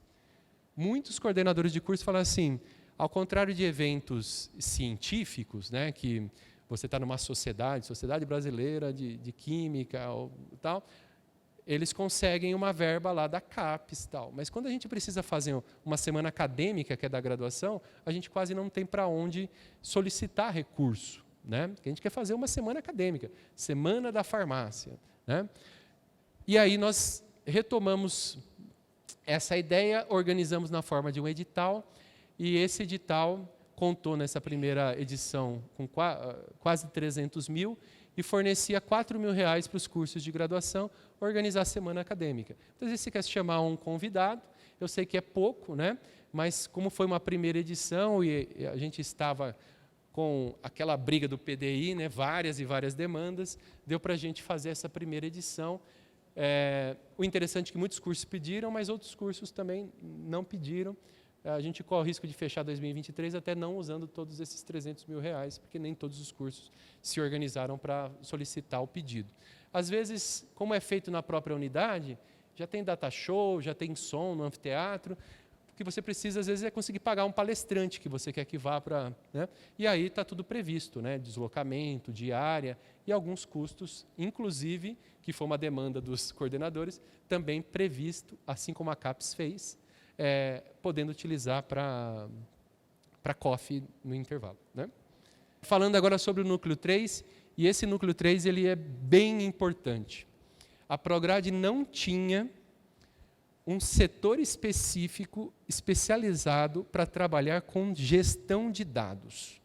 Muitos coordenadores de curso falam assim, ao contrário de eventos científicos, né, que você está numa sociedade brasileira de química ou tal, eles conseguem uma verba lá da CAPES, tal. Mas quando a gente precisa fazer uma semana acadêmica, que é da graduação, a gente quase não tem para onde solicitar recurso, né? Porque a gente quer fazer uma semana acadêmica, semana da farmácia, né? E aí nós retomamos essa ideia, organizamos na forma de um edital, e esse edital contou nessa primeira edição com quase 300 mil e fornecia R$4.000 para os cursos de graduação organizar a semana acadêmica. Então, às vezes você quer chamar um convidado, eu sei que é pouco, né? Mas como foi uma primeira edição e a gente estava com aquela briga do PDI, né? Várias e várias demandas, deu para a gente fazer essa primeira edição. O interessante é que muitos cursos pediram, mas outros cursos também não pediram. A gente corre o risco de fechar 2023 até não usando todos esses R$300.000, porque nem todos os cursos se organizaram para solicitar o pedido. Às vezes, como é feito na própria unidade, já tem data show, já tem som no anfiteatro, o que você precisa, às vezes, é conseguir pagar um palestrante que você quer que vá para... né? E aí está tudo previsto, né? Deslocamento, diária e alguns custos, inclusive, que foi uma demanda dos coordenadores, também previsto, assim como a CAPES fez, podendo utilizar para coffee no intervalo, né? Falando agora sobre o núcleo 3, e esse núcleo 3 ele é bem importante. A Prograde não tinha um setor específico, especializado para trabalhar com gestão de dados.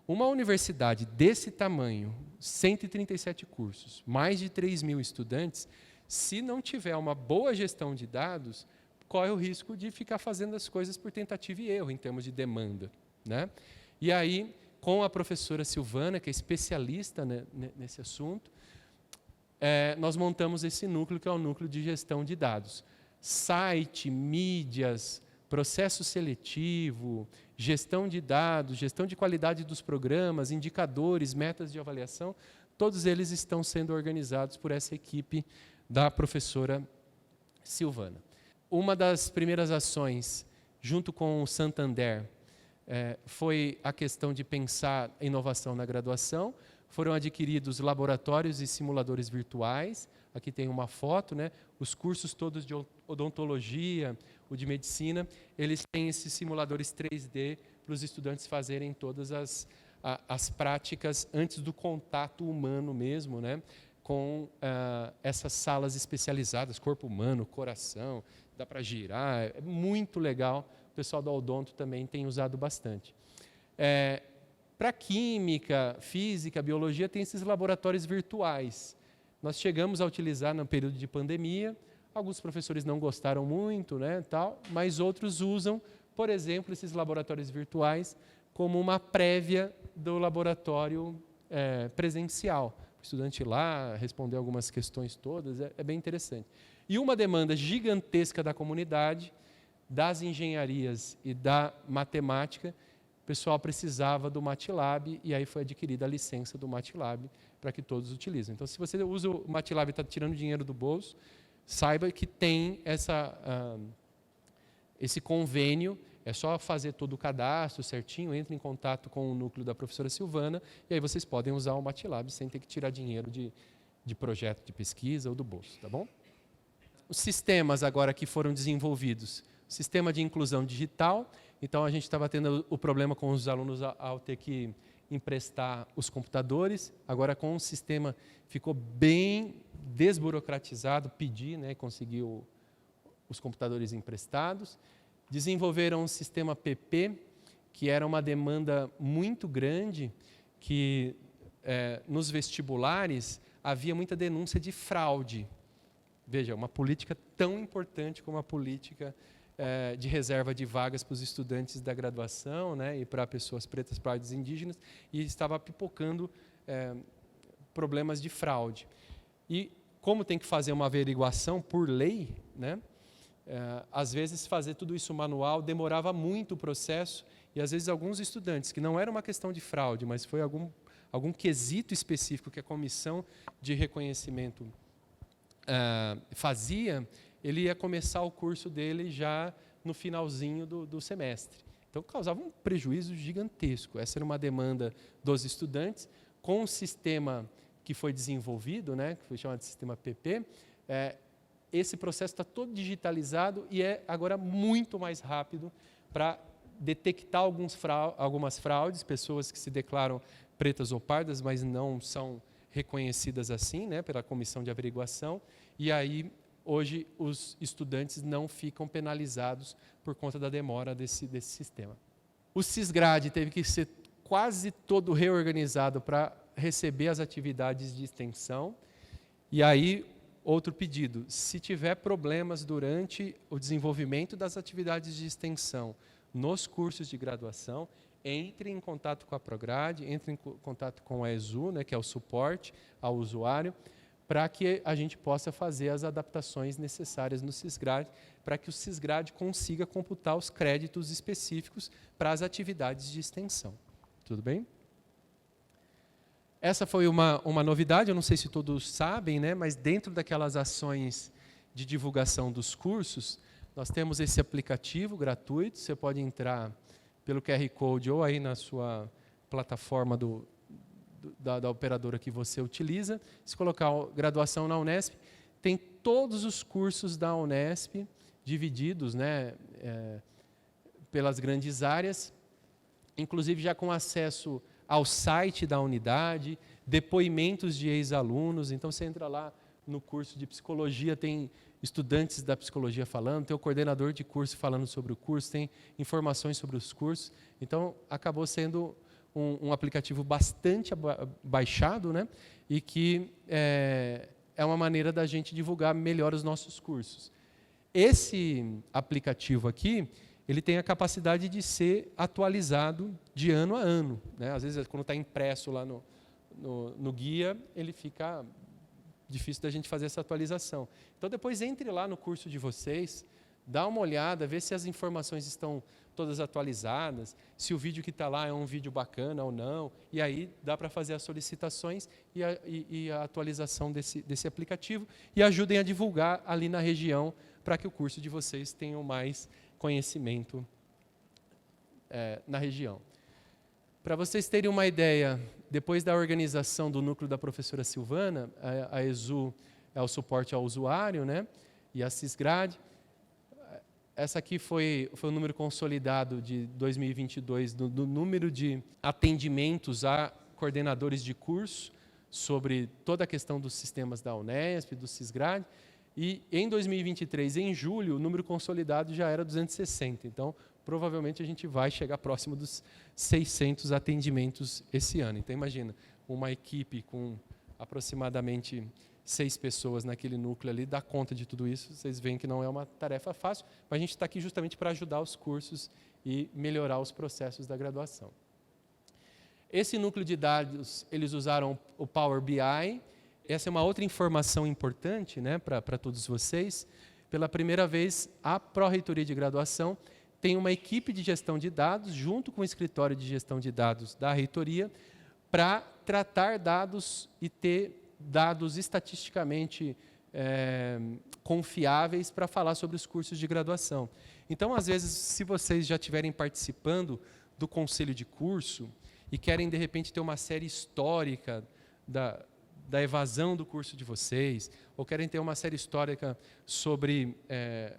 Uma universidade desse tamanho, 137 cursos, mais de 3.000 estudantes, se não tiver uma boa gestão de dados, corre o risco de ficar fazendo as coisas por tentativa e erro, em termos de demanda, né? E aí, com a professora Silvana, que é especialista, né, nesse assunto, nós montamos esse núcleo, que é o núcleo de gestão de dados. Site, mídias, processo seletivo, gestão de dados, gestão de qualidade dos programas, indicadores, metas de avaliação, todos eles estão sendo organizados por essa equipe da professora Silvana. Uma das primeiras ações, junto com o Santander, foi a questão de pensar inovação na graduação. Foram adquiridos laboratórios e simuladores virtuais. Aqui tem uma foto, né? Os cursos todos de odontologia, o de medicina, eles têm esses simuladores 3D para os estudantes fazerem todas as práticas antes do contato humano mesmo, né? Com essas salas especializadas, corpo humano, coração, dá para girar, é muito legal. O pessoal do Odonto também tem usado bastante. Para química, física, biologia, tem esses laboratórios virtuais. Nós chegamos a utilizar no período de pandemia, alguns professores não gostaram muito, né, tal, mas outros usam, por exemplo, esses laboratórios virtuais como uma prévia do laboratório presencial. O estudante ir lá, responder algumas questões todas, é bem interessante. E uma demanda gigantesca da comunidade, das engenharias e da matemática, o pessoal precisava do MATLAB e aí foi adquirida a licença do MATLAB para que todos utilizem. Então, se você usa o MATLAB e está tirando dinheiro do bolso, saiba que tem esse convênio, é só fazer todo o cadastro certinho, entre em contato com o núcleo da professora Silvana e aí vocês podem usar o MATLAB sem ter que tirar dinheiro de projeto de pesquisa ou do bolso, tá bom? Os sistemas agora que foram desenvolvidos, sistema de inclusão digital, então a gente estava tendo o problema com os alunos ao ter que emprestar os computadores, agora com o sistema ficou bem desburocratizado, pedir, né, conseguir os computadores emprestados. Desenvolveram um sistema PP, que era uma demanda muito grande, que nos vestibulares havia muita denúncia de fraude. Veja, uma política tão importante como a política de reserva de vagas para os estudantes da graduação, né, e para pessoas pretas, pardas e indígenas, e estava pipocando problemas de fraude. E como tem que fazer uma averiguação por lei, né, às vezes fazer tudo isso manual demorava muito o processo, e às vezes alguns estudantes, que não era uma questão de fraude, mas foi algum quesito específico que a comissão de reconhecimento fazia, ele ia começar o curso dele já no finalzinho do semestre. Então, causava um prejuízo gigantesco. Essa era uma demanda dos estudantes. Com o sistema que foi desenvolvido, né, que foi chamado de sistema PP, esse processo está todo digitalizado e é agora muito mais rápido para detectar algumas fraudes, pessoas que se declaram pretas ou pardas, mas não são reconhecidas assim, né, pela comissão de averiguação, e aí hoje os estudantes não ficam penalizados por conta da demora desse sistema. O Sisgrade teve que ser quase todo reorganizado para receber as atividades de extensão, e aí outro pedido, se tiver problemas durante o desenvolvimento das atividades de extensão nos cursos de graduação, entre em contato com a Prograde, entre em contato com a ESU, né, que é o suporte ao usuário, para que a gente possa fazer as adaptações necessárias no Sisgrade, para que o Sisgrade consiga computar os créditos específicos para as atividades de extensão. Tudo bem? Essa foi uma novidade, eu não sei se todos sabem, né, mas dentro daquelas ações de divulgação dos cursos, nós temos esse aplicativo gratuito, você pode entrar pelo QR Code ou aí na sua plataforma da operadora que você utiliza. Se colocar graduação na Unesp, tem todos os cursos da Unesp divididos, né, pelas grandes áreas, inclusive já com acesso ao site da unidade, depoimentos de ex-alunos. Então você entra lá no curso de psicologia, tem estudantes da psicologia falando, tem o coordenador de curso falando sobre o curso, tem informações sobre os cursos. Então acabou sendo um aplicativo bastante baixado, né? E que é uma maneira da gente divulgar melhor os nossos cursos. Esse aplicativo aqui, ele tem a capacidade de ser atualizado de ano a ano, né? Às vezes, quando está impresso lá no guia, ele fica difícil da gente fazer essa atualização. Então, depois entre lá no curso de vocês, dá uma olhada, vê se as informações estão todas atualizadas, se o vídeo que está lá é um vídeo bacana ou não, e aí dá para fazer as solicitações e a atualização desse aplicativo, e ajudem a divulgar ali na região, para que o curso de vocês tenha mais conhecimento na região. Para vocês terem uma ideia, depois da organização do núcleo da professora Silvana, a ESU é o suporte ao usuário, né? E a Sisgrade. Essa aqui foi o número consolidado de 2022 do número de atendimentos a coordenadores de curso sobre toda a questão dos sistemas da Unesp, do Sisgrade. E em 2023, em julho, o número consolidado já era 260. Então, provavelmente a gente vai chegar próximo dos 600 atendimentos esse ano. Então, imagina, uma equipe com aproximadamente 6 pessoas naquele núcleo ali, dá conta de tudo isso. Vocês veem que não é uma tarefa fácil, mas a gente está aqui justamente para ajudar os cursos e melhorar os processos da graduação. Esse núcleo de dados, eles usaram o Power BI. Essa é uma outra informação importante, né, para todos vocês. Pela primeira vez, a Pró-Reitoria de Graduação tem uma equipe de gestão de dados, junto com o escritório de gestão de dados da reitoria, para tratar dados e ter dados estatisticamente confiáveis para falar sobre os cursos de graduação. Então, às vezes, se vocês já estiverem participando do conselho de curso e querem, de repente, ter uma série histórica da evasão do curso de vocês, ou querem ter uma série histórica sobre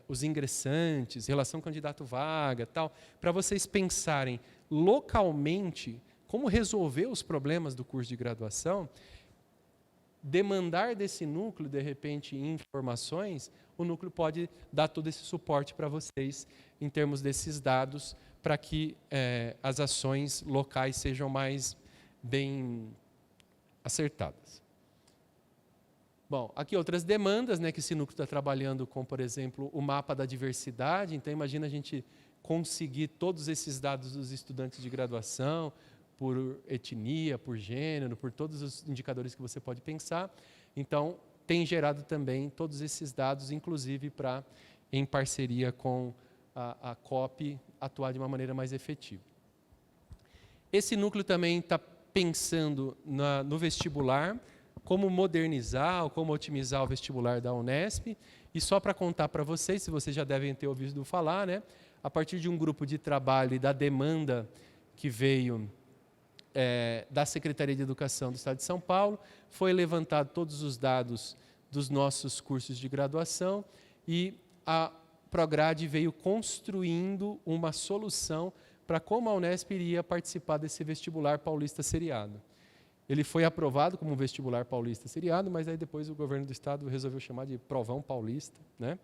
os ingressantes, relação candidato-vaga, tal, para vocês pensarem localmente como resolver os problemas do curso de graduação, demandar desse núcleo, de repente, informações, o núcleo pode dar todo esse suporte para vocês em termos desses dados, para que as ações locais sejam mais bem acertadas. Bom, aqui outras demandas, né, que esse núcleo está trabalhando com, por exemplo, o mapa da diversidade. Então, imagina a gente conseguir todos esses dados dos estudantes de graduação, por etnia, por gênero, por todos os indicadores que você pode pensar. Então, tem gerado também todos esses dados, inclusive para, em parceria com a COP, atuar de uma maneira mais efetiva. Esse núcleo também está pensando no vestibular, como modernizar ou como otimizar o vestibular da Unesp. E só para contar para vocês, se vocês já devem ter ouvido falar, né, a partir de um grupo de trabalho e da demanda que veio da Secretaria de Educação do Estado de São Paulo, foi levantado todos os dados dos nossos cursos de graduação e a Prograde veio construindo uma solução para como a Unesp iria participar desse vestibular paulista seriado. Ele foi aprovado como um vestibular paulista seriado, mas aí depois o governo do estado resolveu chamar de Provão Paulista, né?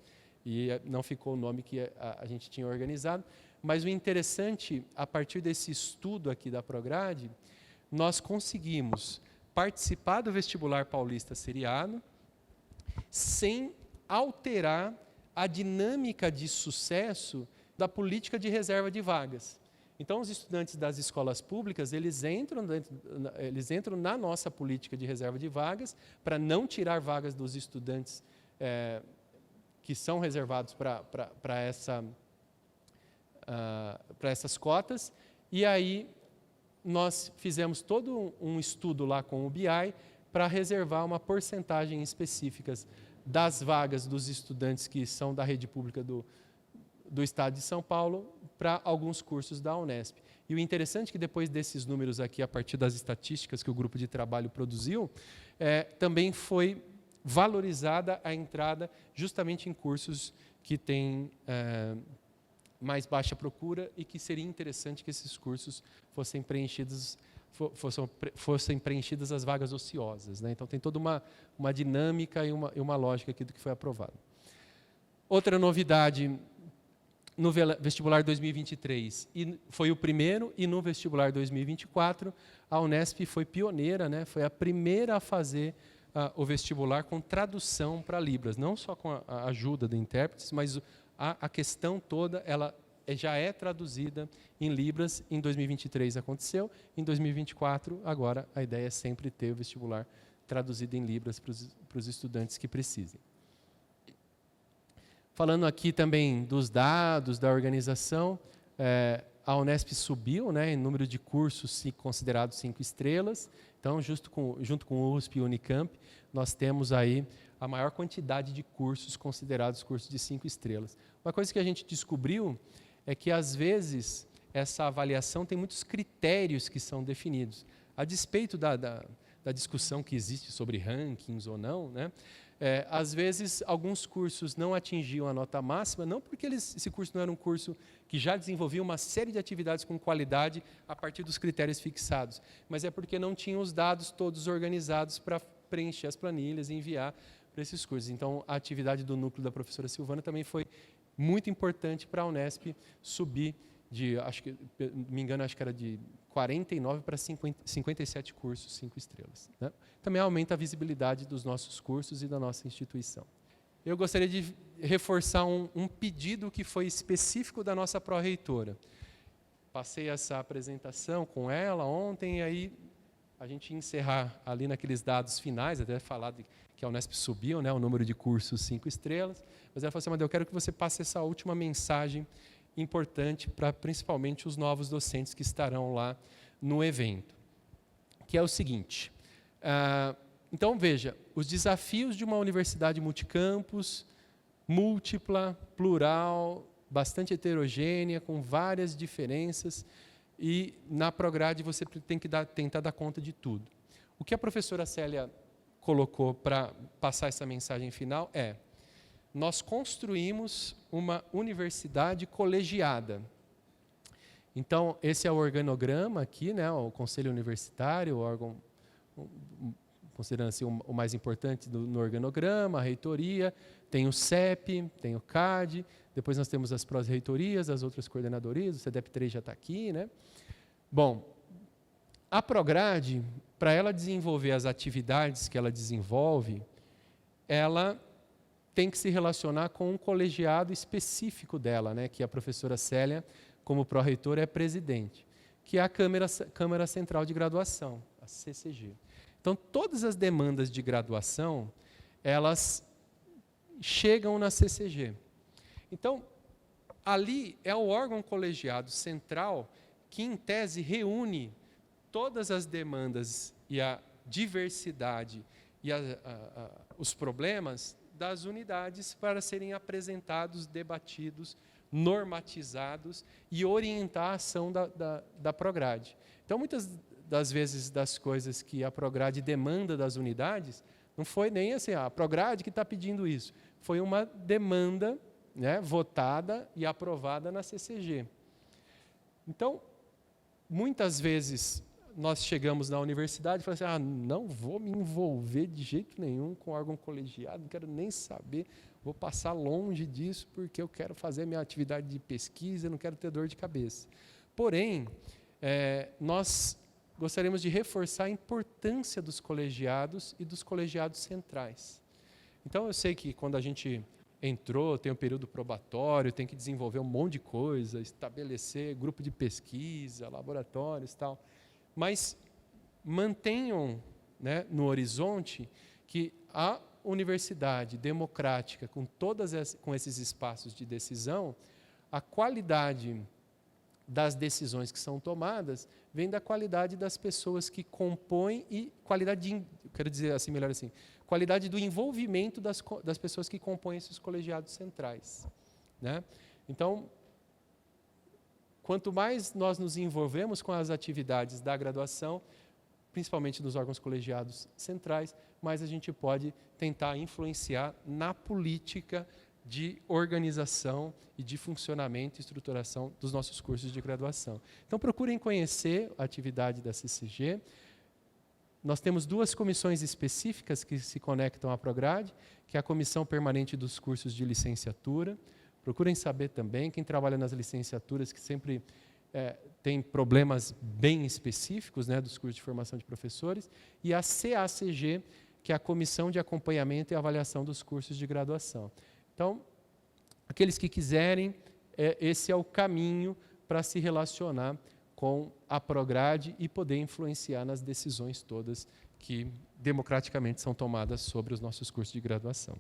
E não ficou o nome que a gente tinha organizado. Mas o interessante, a partir desse estudo aqui da Prograde, nós conseguimos participar do vestibular paulista seriado sem alterar a dinâmica de sucesso da política de reserva de vagas. Então, os estudantes das escolas públicas, eles entram na nossa política de reserva de vagas para não tirar vagas dos estudantes que são reservados para essas cotas. E aí, nós fizemos todo um estudo lá com o BI para reservar uma porcentagem específica das vagas dos estudantes que são da rede pública do Estado de São Paulo para alguns cursos da Unesp. E o interessante é que depois desses números aqui, a partir das estatísticas que o grupo de trabalho produziu, também foi valorizada a entrada justamente em cursos que têm mais baixa procura e que seria interessante que esses cursos fossem preenchidos as vagas ociosas, né? Então tem toda uma dinâmica e uma lógica aqui do que foi aprovado. Outra novidade no vestibular 2023, e foi o primeiro, e no vestibular 2024, a Unesp foi pioneira, né? Foi a primeira a fazer o vestibular com tradução para Libras, não só com a ajuda de intérpretes, mas a questão toda ela já é traduzida em Libras. Em 2023 aconteceu, em 2024, agora a ideia é sempre ter o vestibular traduzido em Libras para os estudantes que precisem. Falando aqui também dos dados, da organização, a Unesp subiu, né, em número de cursos considerados 5 estrelas. Então, junto com o USP e o Unicamp, nós temos aí a maior quantidade de cursos considerados cursos de 5 estrelas. Uma coisa que a gente descobriu é que, às vezes, essa avaliação tem muitos critérios que são definidos. A despeito da discussão que existe sobre rankings ou não, né? Às vezes, alguns cursos não atingiam a nota máxima, não porque esse curso não era um curso que já desenvolvia uma série de atividades com qualidade a partir dos critérios fixados, mas é porque não tinham os dados todos organizados para preencher as planilhas e enviar para esses cursos. Então, a atividade do núcleo da professora Silvana também foi muito importante para a Unesp subir de, me engano, acho que era de 49 para 57 cursos 5 estrelas, né? Também aumenta a visibilidade dos nossos cursos e da nossa instituição. Eu gostaria de reforçar um pedido que foi específico da nossa pró-reitora. Passei essa apresentação com ela ontem, e aí a gente encerrar ali naqueles dados finais, até falar que a Unesp subiu, né, o número de cursos 5 estrelas, mas ela falou assim: Amadeu, eu quero que você passe essa última mensagem importante para principalmente os novos docentes que estarão lá no evento, que é o seguinte. Então, veja, os desafios de uma universidade multicampus, múltipla, plural, bastante heterogênea, com várias diferenças, e na Prograde você tem que tentar dar conta de tudo. O que a professora Célia colocou para passar essa mensagem final é: nós construímos uma universidade colegiada. Então, esse é o organograma aqui, né, o Conselho Universitário, o órgão, considerando assim, o mais importante no organograma, a reitoria, tem o CEP, tem o CAD, depois nós temos as pró-reitorias, as outras coordenadorias, o CEDEP3 já está aqui, né? Bom, a Prograde, para ela desenvolver as atividades que ela desenvolve, ela tem que se relacionar com um colegiado específico dela, né, que a professora Célia, como pró-reitora, é presidente, que é a Câmara Central de Graduação, a CCG. Então, todas as demandas de graduação, elas chegam na CCG. Então, ali é o órgão colegiado central que, em tese, reúne todas as demandas e a diversidade e os problemas das unidades para serem apresentados, debatidos, normatizados e orientar a ação da Prograde. Então, muitas das vezes das coisas que a Prograde demanda das unidades, não foi nem assim, a Prograde que está pedindo isso, foi uma demanda, né, votada e aprovada na CCG. Então, muitas vezes nós chegamos na universidade e falamos assim, não vou me envolver de jeito nenhum com órgão colegiado, não quero nem saber, vou passar longe disso porque eu quero fazer minha atividade de pesquisa, não quero ter dor de cabeça. Porém, nós gostaríamos de reforçar a importância dos colegiados e dos colegiados centrais. Então, eu sei que quando a gente entrou, tem um período probatório, tem que desenvolver um monte de coisa, estabelecer grupo de pesquisa, laboratórios e tal, mas mantenham, né, no horizonte que a universidade democrática, com esses espaços de decisão, a qualidade das decisões que são tomadas vem da qualidade das pessoas que compõem e quero dizer assim, melhor assim, qualidade do envolvimento das pessoas que compõem esses colegiados centrais, né? Então, quanto mais nós nos envolvemos com as atividades da graduação, principalmente nos órgãos colegiados centrais, mais a gente pode tentar influenciar na política de organização e de funcionamento e estruturação dos nossos cursos de graduação. Então, procurem conhecer a atividade da CCG. Nós temos 2 comissões específicas que se conectam à Prograde, que é a Comissão Permanente dos Cursos de Licenciatura. Procurem saber também, quem trabalha nas licenciaturas, que sempre tem problemas bem específicos, né, dos cursos de formação de professores, e a CACG, que é a Comissão de Acompanhamento e Avaliação dos Cursos de Graduação. Então, aqueles que quiserem, esse é o caminho para se relacionar com a Prograde e poder influenciar nas decisões todas que democraticamente são tomadas sobre os nossos cursos de graduação.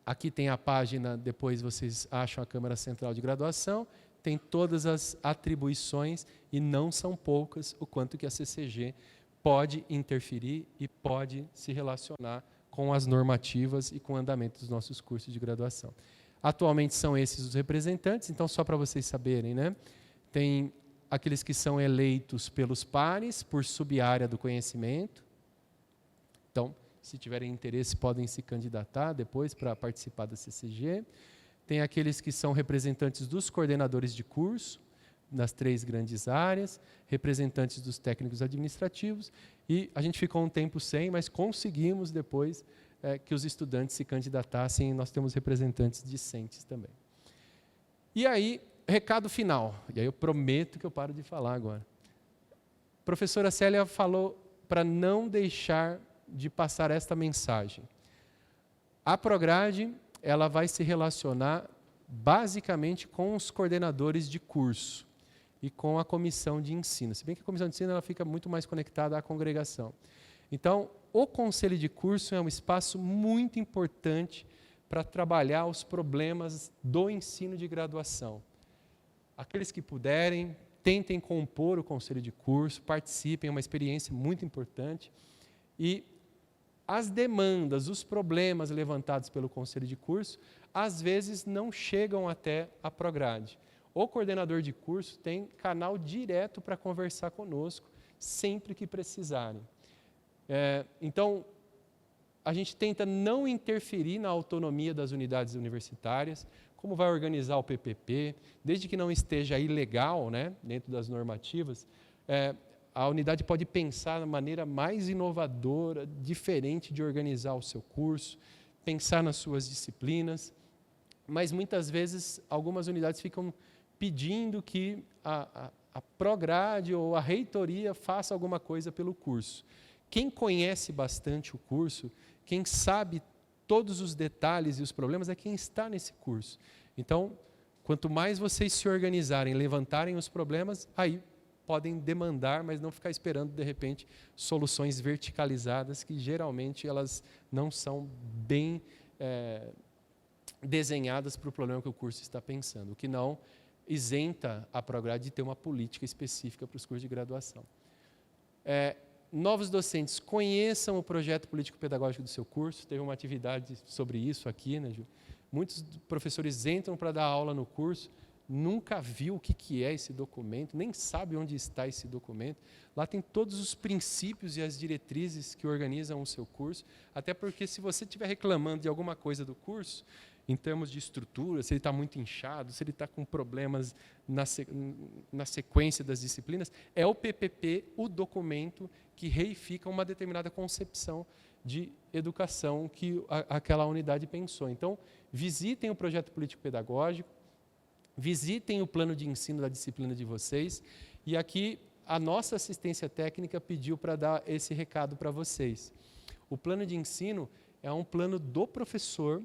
Aqui tem a página, depois vocês acham a Câmara Central de Graduação, tem todas as atribuições, e não são poucas, o quanto que a CCG pode interferir e pode se relacionar com as normativas e com o andamento dos nossos cursos de graduação. Atualmente são esses os representantes, então só para vocês saberem, né? Tem aqueles que são eleitos pelos pares, por sub-área do conhecimento. Então, se tiverem interesse, podem se candidatar depois para participar da CCG. Tem aqueles que são representantes dos coordenadores de curso, nas 3 grandes áreas, representantes dos técnicos administrativos, e a gente ficou um tempo sem, mas conseguimos depois que os estudantes se candidatassem, e nós temos representantes discentes também. E aí, recado final, e aí eu prometo que eu paro de falar agora. A professora Célia falou para não deixar de passar esta mensagem. A Prograde, ela vai se relacionar basicamente com os coordenadores de curso e com a comissão de ensino. Se bem que a comissão de ensino ela fica muito mais conectada à congregação. Então, o conselho de curso é um espaço muito importante para trabalhar os problemas do ensino de graduação. Aqueles que puderem, tentem compor o conselho de curso, participem, é uma experiência muito importante. E as demandas, os problemas levantados pelo conselho de curso, às vezes não chegam até a Prograde. O coordenador de curso tem canal direto para conversar conosco, sempre que precisarem. Então, a gente tenta não interferir na autonomia das unidades universitárias, como vai organizar o PPP, desde que não esteja ilegal, né, dentro das normativas, a unidade pode pensar na maneira mais inovadora, diferente de organizar o seu curso, pensar nas suas disciplinas, mas muitas vezes algumas unidades ficam pedindo que a Prograde ou a reitoria faça alguma coisa pelo curso. Quem conhece bastante o curso quem sabe todos os detalhes e os problemas é quem está nesse curso. Então, quanto mais vocês se organizarem, levantarem os problemas, aí podem demandar, mas não ficar esperando, de repente, soluções verticalizadas, que geralmente elas não são bem desenhadas para o problema que o curso está pensando, o que não isenta a Prograde de ter uma política específica para os cursos de graduação. Novos docentes, conheçam o projeto político-pedagógico do seu curso, teve uma atividade sobre isso aqui, né, Ju? Muitos professores entram para dar aula no curso, nunca viu o que é esse documento, nem sabe onde está esse documento. Lá tem todos os princípios e as diretrizes que organizam o seu curso, até porque se você estiver reclamando de alguma coisa do curso, em termos de estrutura, se ele está muito inchado, se ele está com problemas na sequência das disciplinas, é o PPP, o documento que reifica uma determinada concepção de educação que aquela unidade pensou. Então, visitem o projeto político-pedagógico, visitem o plano de ensino da disciplina de vocês, e aqui a nossa assistência técnica pediu para dar esse recado para vocês. O plano de ensino é um plano do professor,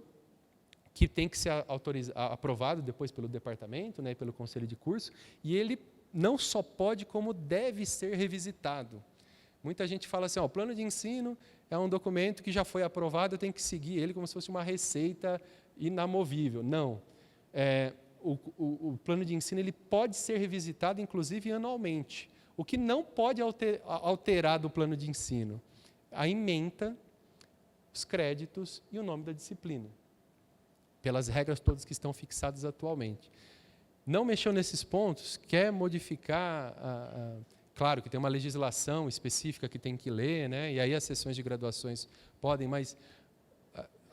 que tem que ser aprovado depois pelo departamento, né, e pelo conselho de curso, e ele não só pode, como deve ser revisitado. Muita gente fala assim, o plano de ensino é um documento que já foi aprovado, eu tenho que seguir ele como se fosse uma receita inamovível. Não. O plano de ensino ele pode ser revisitado, inclusive, anualmente. O que não pode alterar do plano de ensino? A ementa, os créditos e o nome da disciplina, pelas regras todas que estão fixadas atualmente. Não mexeu nesses pontos, quer modificar, claro que tem uma legislação específica que tem que ler, né? E aí as sessões de graduações podem, mas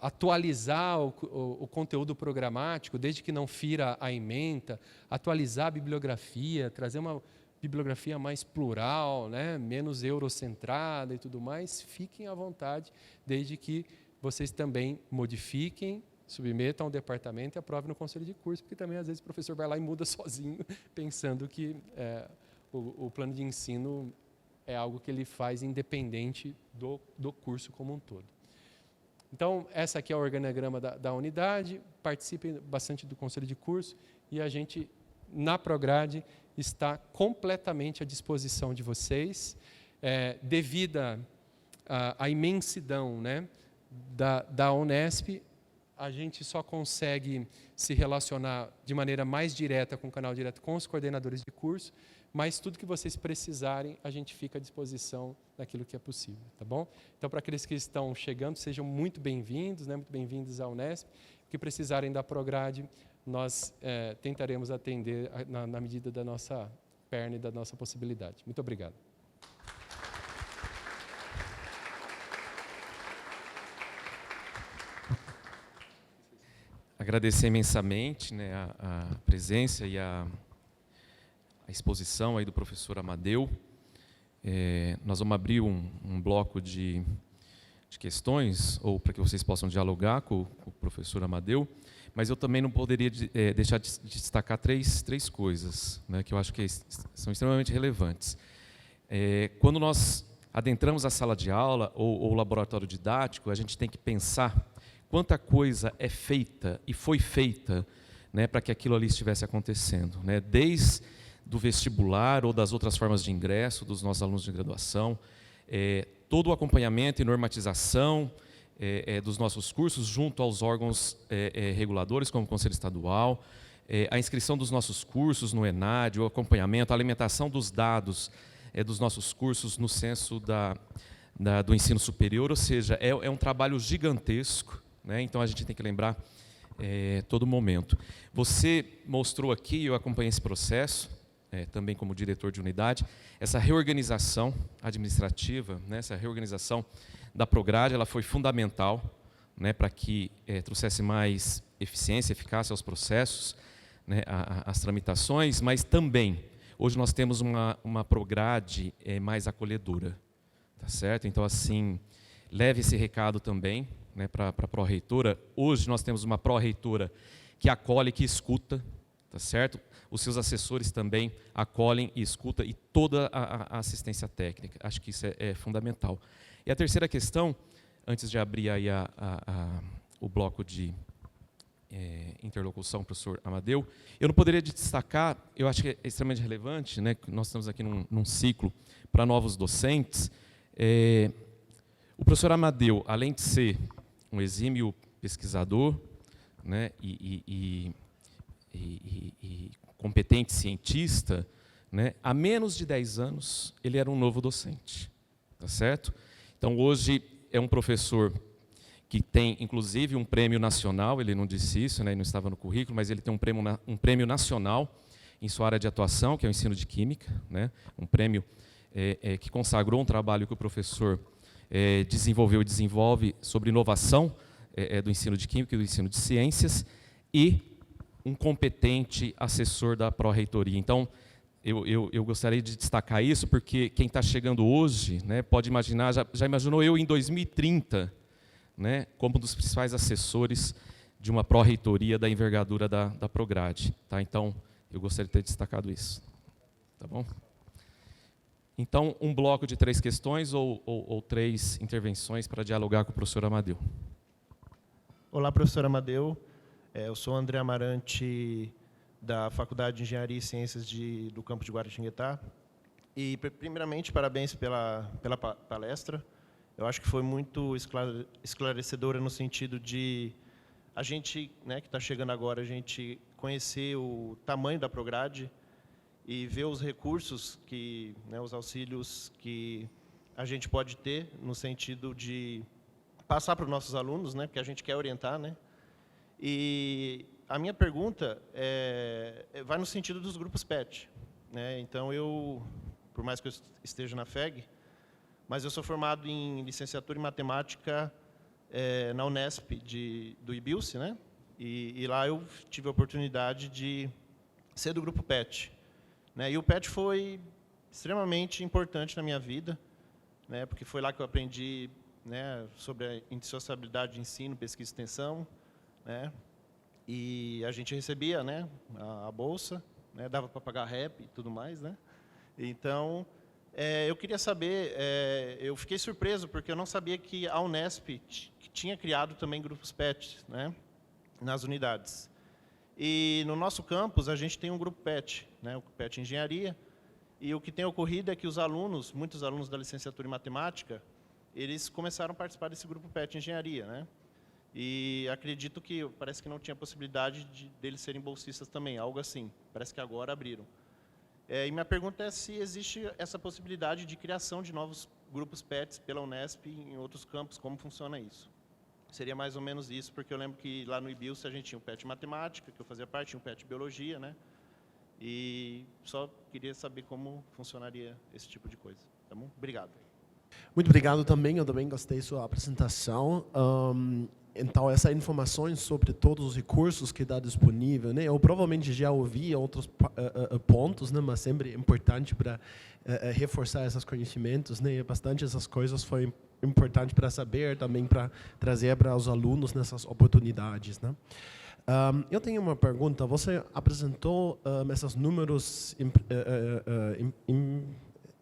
atualizar o conteúdo programático, desde que não fira a ementa, atualizar a bibliografia, trazer uma bibliografia mais plural, né? Menos eurocentrada e tudo mais, fiquem à vontade, desde que vocês também modifiquem, submetam ao departamento e aprovem no conselho de curso, porque também às vezes o professor vai lá e muda sozinho, pensando que o plano de ensino é algo que ele faz independente do curso como um todo. Então, essa aqui é o organograma da unidade, participem bastante do conselho de curso, e a gente, na Prograde, está completamente à disposição de vocês, devido à imensidão, né, da Unesp. A gente só consegue se relacionar de maneira mais direta com o canal direto com os coordenadores de curso, mas tudo que vocês precisarem, a gente fica à disposição daquilo que é possível, tá bom? Então, para aqueles que estão chegando, sejam muito bem-vindos, né, muito bem-vindos à Unesp. Que precisarem da Prograde, nós tentaremos atender na medida da nossa perna e da nossa possibilidade. Muito obrigado. Agradecer imensamente, né, a presença e a exposição aí do professor Amadeu. Nós vamos abrir um bloco de questões, ou para que vocês possam dialogar com o professor Amadeu, mas eu também não poderia deixar de destacar três coisas, né, que eu acho que são extremamente relevantes. Quando nós adentramos a sala de aula ou o laboratório didático, a gente tem que pensar quanta coisa é feita e foi feita, né, para que aquilo ali estivesse acontecendo, né, desde do vestibular ou das outras formas de ingresso dos nossos alunos de graduação, todo o acompanhamento e normatização dos nossos cursos junto aos órgãos reguladores, como o Conselho Estadual, a inscrição dos nossos cursos no ENAD, o acompanhamento, a alimentação dos dados dos nossos cursos no censo do ensino superior, ou seja, é um trabalho gigantesco, né? Então a gente tem que lembrar todo momento. Você mostrou aqui, eu acompanhei esse processo, também como diretor de unidade, essa reorganização administrativa, né, essa reorganização da Prograde, ela foi fundamental, né, para que trouxesse mais eficiência, eficácia aos processos, né, às tramitações, mas também, hoje nós temos uma Prograde mais acolhedora, tá certo? Então, assim, leve esse recado também, né, para a pró-reitora. Hoje nós temos uma pró-reitora que acolhe, que escuta, tá certo? Os seus assessores também acolhem e escutam, e toda a assistência técnica. Acho que isso é fundamental. E a terceira questão, antes de abrir aí o bloco de interlocução, professor Amadeu, eu não poderia destacar, eu acho que é extremamente relevante, né, que nós estamos aqui num ciclo para novos docentes. O professor Amadeu, além de ser um exímio pesquisador, né, e competente cientista, né, há menos de 10 anos ele era um novo docente, tá certo? Então hoje é um professor que tem inclusive um prêmio nacional, ele não disse isso, né, não estava no currículo, mas ele tem um prêmio nacional em sua área de atuação, que é o ensino de química, né, um prêmio que consagrou um trabalho que o professor desenvolveu e desenvolve sobre inovação do ensino de química e do ensino de ciências, e um competente assessor da pró-reitoria. Então, eu gostaria de destacar isso, porque quem está chegando hoje, né, pode imaginar, já imaginou eu em 2030, né, como um dos principais assessores de uma pró-reitoria da envergadura da Prograde. Tá? Então, eu gostaria de ter destacado isso. Tá bom? Então, um bloco de 3 questões ou 3 intervenções para dialogar com o professor Amadeu. Olá, professor Amadeu. Eu sou André Amarante, da Faculdade de Engenharia e Ciências do Campo de Guaratinguetá. E, primeiramente, parabéns pela palestra. Eu acho que foi muito esclarecedora no sentido de a gente, né, que está chegando agora, a gente conhecer o tamanho da Prograde e ver os recursos, né, os auxílios que a gente pode ter no sentido de passar para os nossos alunos, né, porque a gente quer orientar, né? E a minha pergunta vai no sentido dos grupos PET, né? Então, por mais que eu esteja na FEG, mas eu sou formado em licenciatura em matemática na Unesp do IBILSE, né? E lá eu tive a oportunidade de ser do grupo PET, né? E o PET foi extremamente importante na minha vida, né? Porque foi lá que eu aprendi, né, sobre a indissociabilidade de ensino, pesquisa e extensão, né? E a gente recebia, né, a bolsa, né, dava para pagar rap e tudo mais, né? Então, eu queria saber, eu fiquei surpreso porque eu não sabia que a Unesp tinha criado também grupos PET, né, nas unidades. E no nosso campus a gente tem um grupo PET, né, o PET Engenharia, e o que tem ocorrido é que muitos alunos da licenciatura em matemática, eles começaram a participar desse grupo PET Engenharia, né? E acredito que parece que não tinha possibilidade deles serem bolsistas também, algo assim. Parece que agora abriram. E minha pergunta é se existe essa possibilidade de criação de novos grupos PETs pela Unesp em outros campos, como funciona isso? Seria mais ou menos isso, porque eu lembro que lá no IBILSE a gente tinha um PET Matemática, que eu fazia parte, tinha um PET Biologia, né? E só queria saber como funcionaria esse tipo de coisa. Tá bom? Obrigado. Muito obrigado também, eu também gostei da sua apresentação. Então, essas informações sobre todos os recursos que está disponível, né? Eu provavelmente já ouvi outros pontos, né? Mas sempre é importante para reforçar esses conhecimentos, né? E bastante essas coisas foi importante para saber, também para trazer para os alunos nessas oportunidades, né? Eu tenho uma pergunta. Você apresentou esses números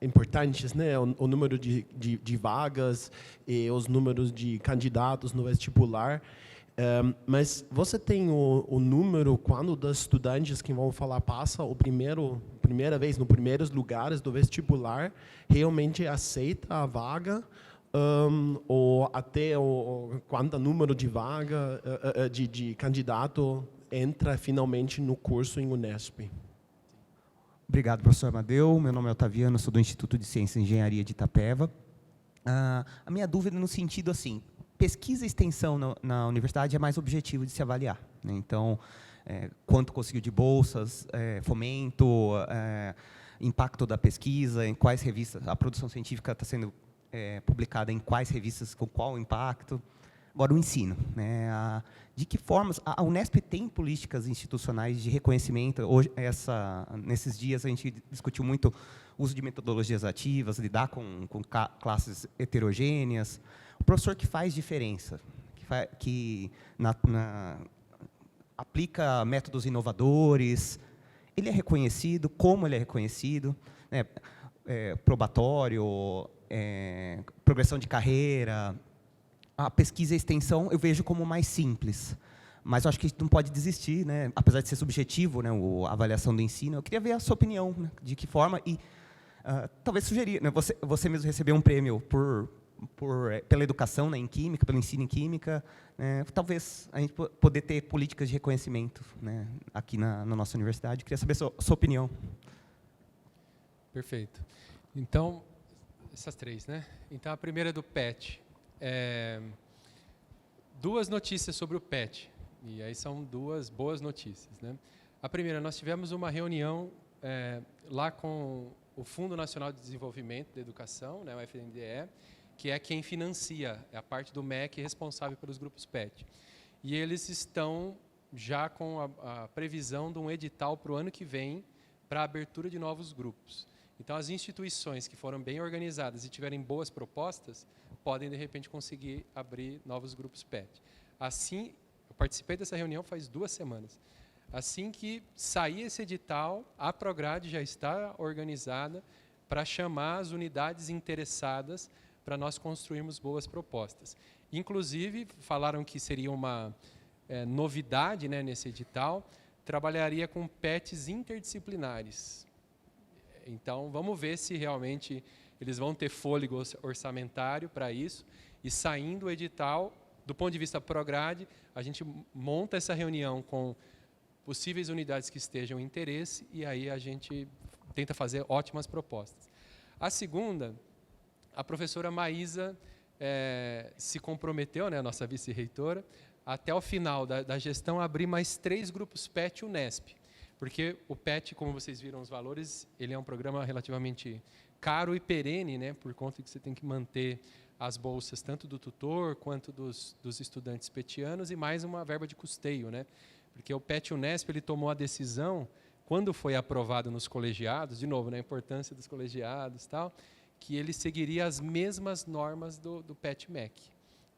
importantes, né? O número de vagas e os números de candidatos no vestibular. Mas você tem o número quando dos estudantes que vão falar passa primeira vez nos primeiros lugares do vestibular realmente aceita a vaga, ou até quanto número de vaga de candidato entra finalmente no curso em Unesp? Obrigado, professor Amadeu. Meu nome é Otaviano, sou do Instituto de Ciência e Engenharia de Itapeva. A minha dúvida no sentido assim, pesquisa e extensão na universidade é mais objetivo de se avaliar, né? Então, quanto conseguiu de bolsas, fomento, impacto da pesquisa, em quais revistas, a produção científica está sendo publicada em quais revistas, com qual impacto. Agora, o ensino, né? De que formas a Unesp tem políticas institucionais de reconhecimento? Hoje, nesses dias, a gente discutiu muito o uso de metodologias ativas, lidar com classes heterogêneas. O professor que faz diferença, que aplica métodos inovadores, ele é reconhecido, como ele é reconhecido, né? Probatório, progressão de carreira, a pesquisa e a extensão eu vejo como mais simples. Mas eu acho que a gente não pode desistir, né? Apesar de ser subjetivo, né, a avaliação do ensino. Eu queria ver a sua opinião, né? De que forma e talvez sugerir, né? Você mesmo recebeu um prêmio pela educação, né, em química, pelo ensino em química, né? Talvez a gente poder ter políticas de reconhecimento, né, aqui na nossa universidade. Eu queria saber a sua opinião. Perfeito. Então, essas três, né? Então, a primeira é do PET. Duas notícias sobre o PET. E aí são duas boas notícias, né? A primeira, nós tivemos uma reunião lá com o Fundo Nacional de Desenvolvimento da Educação, né, o FNDE, que é quem financia, é a parte do MEC responsável pelos grupos PET. E eles estão já com a previsão de um edital para o ano que vem para a abertura de novos grupos. Então, as instituições que foram bem organizadas e tiverem boas propostas, podem, de repente, conseguir abrir novos grupos PET. Assim, eu participei dessa reunião faz 2 semanas. Assim que sair esse edital, a Prograde já está organizada para chamar as unidades interessadas para nós construirmos boas propostas. Inclusive, falaram que seria uma novidade, né, nesse edital, trabalharia com PETs interdisciplinares. Então, vamos ver se realmente eles vão ter fôlego orçamentário para isso. E saindo o edital, do ponto de vista Prograde, a gente monta essa reunião com possíveis unidades que estejam em interesse e aí a gente tenta fazer ótimas propostas. A segunda, a professora Maísa se comprometeu, né, a nossa vice-reitora, até o final da gestão abrir mais 3 grupos PET Unesp. Porque o PET, como vocês viram os valores, ele é um programa relativamente caro e perene, né, por conta que você tem que manter as bolsas tanto do tutor quanto dos estudantes petianos e mais uma verba de custeio, né? Porque o PET Unesp ele tomou a decisão, quando foi aprovado nos colegiados, de novo, né, a importância dos colegiados, tal, que ele seguiria as mesmas normas do PET MEC.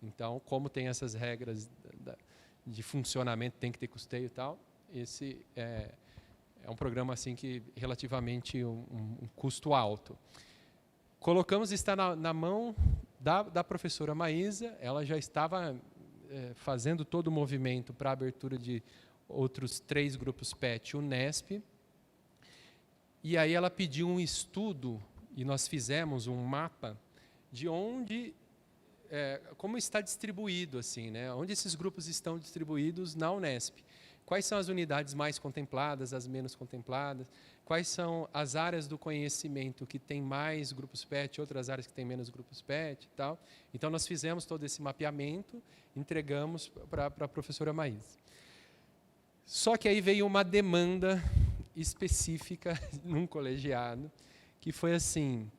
Então, como tem essas regras de funcionamento, tem que ter custeio e tal, esse é um programa assim que relativamente um custo alto. Colocamos, está na mão da professora Maísa, ela já estava fazendo todo o movimento para a abertura de outros 3 grupos PET Unesp, e aí ela pediu um estudo, e nós fizemos um mapa de onde, como está distribuído, assim, né? Onde esses grupos estão distribuídos na Unesp. Quais são as unidades mais contempladas, as menos contempladas? Quais são as áreas do conhecimento que têm mais grupos PET, outras áreas que têm menos grupos PET e tal? Então, nós fizemos todo esse mapeamento, entregamos para a professora Maísa. Só que aí veio uma demanda específica num colegiado, que foi assim,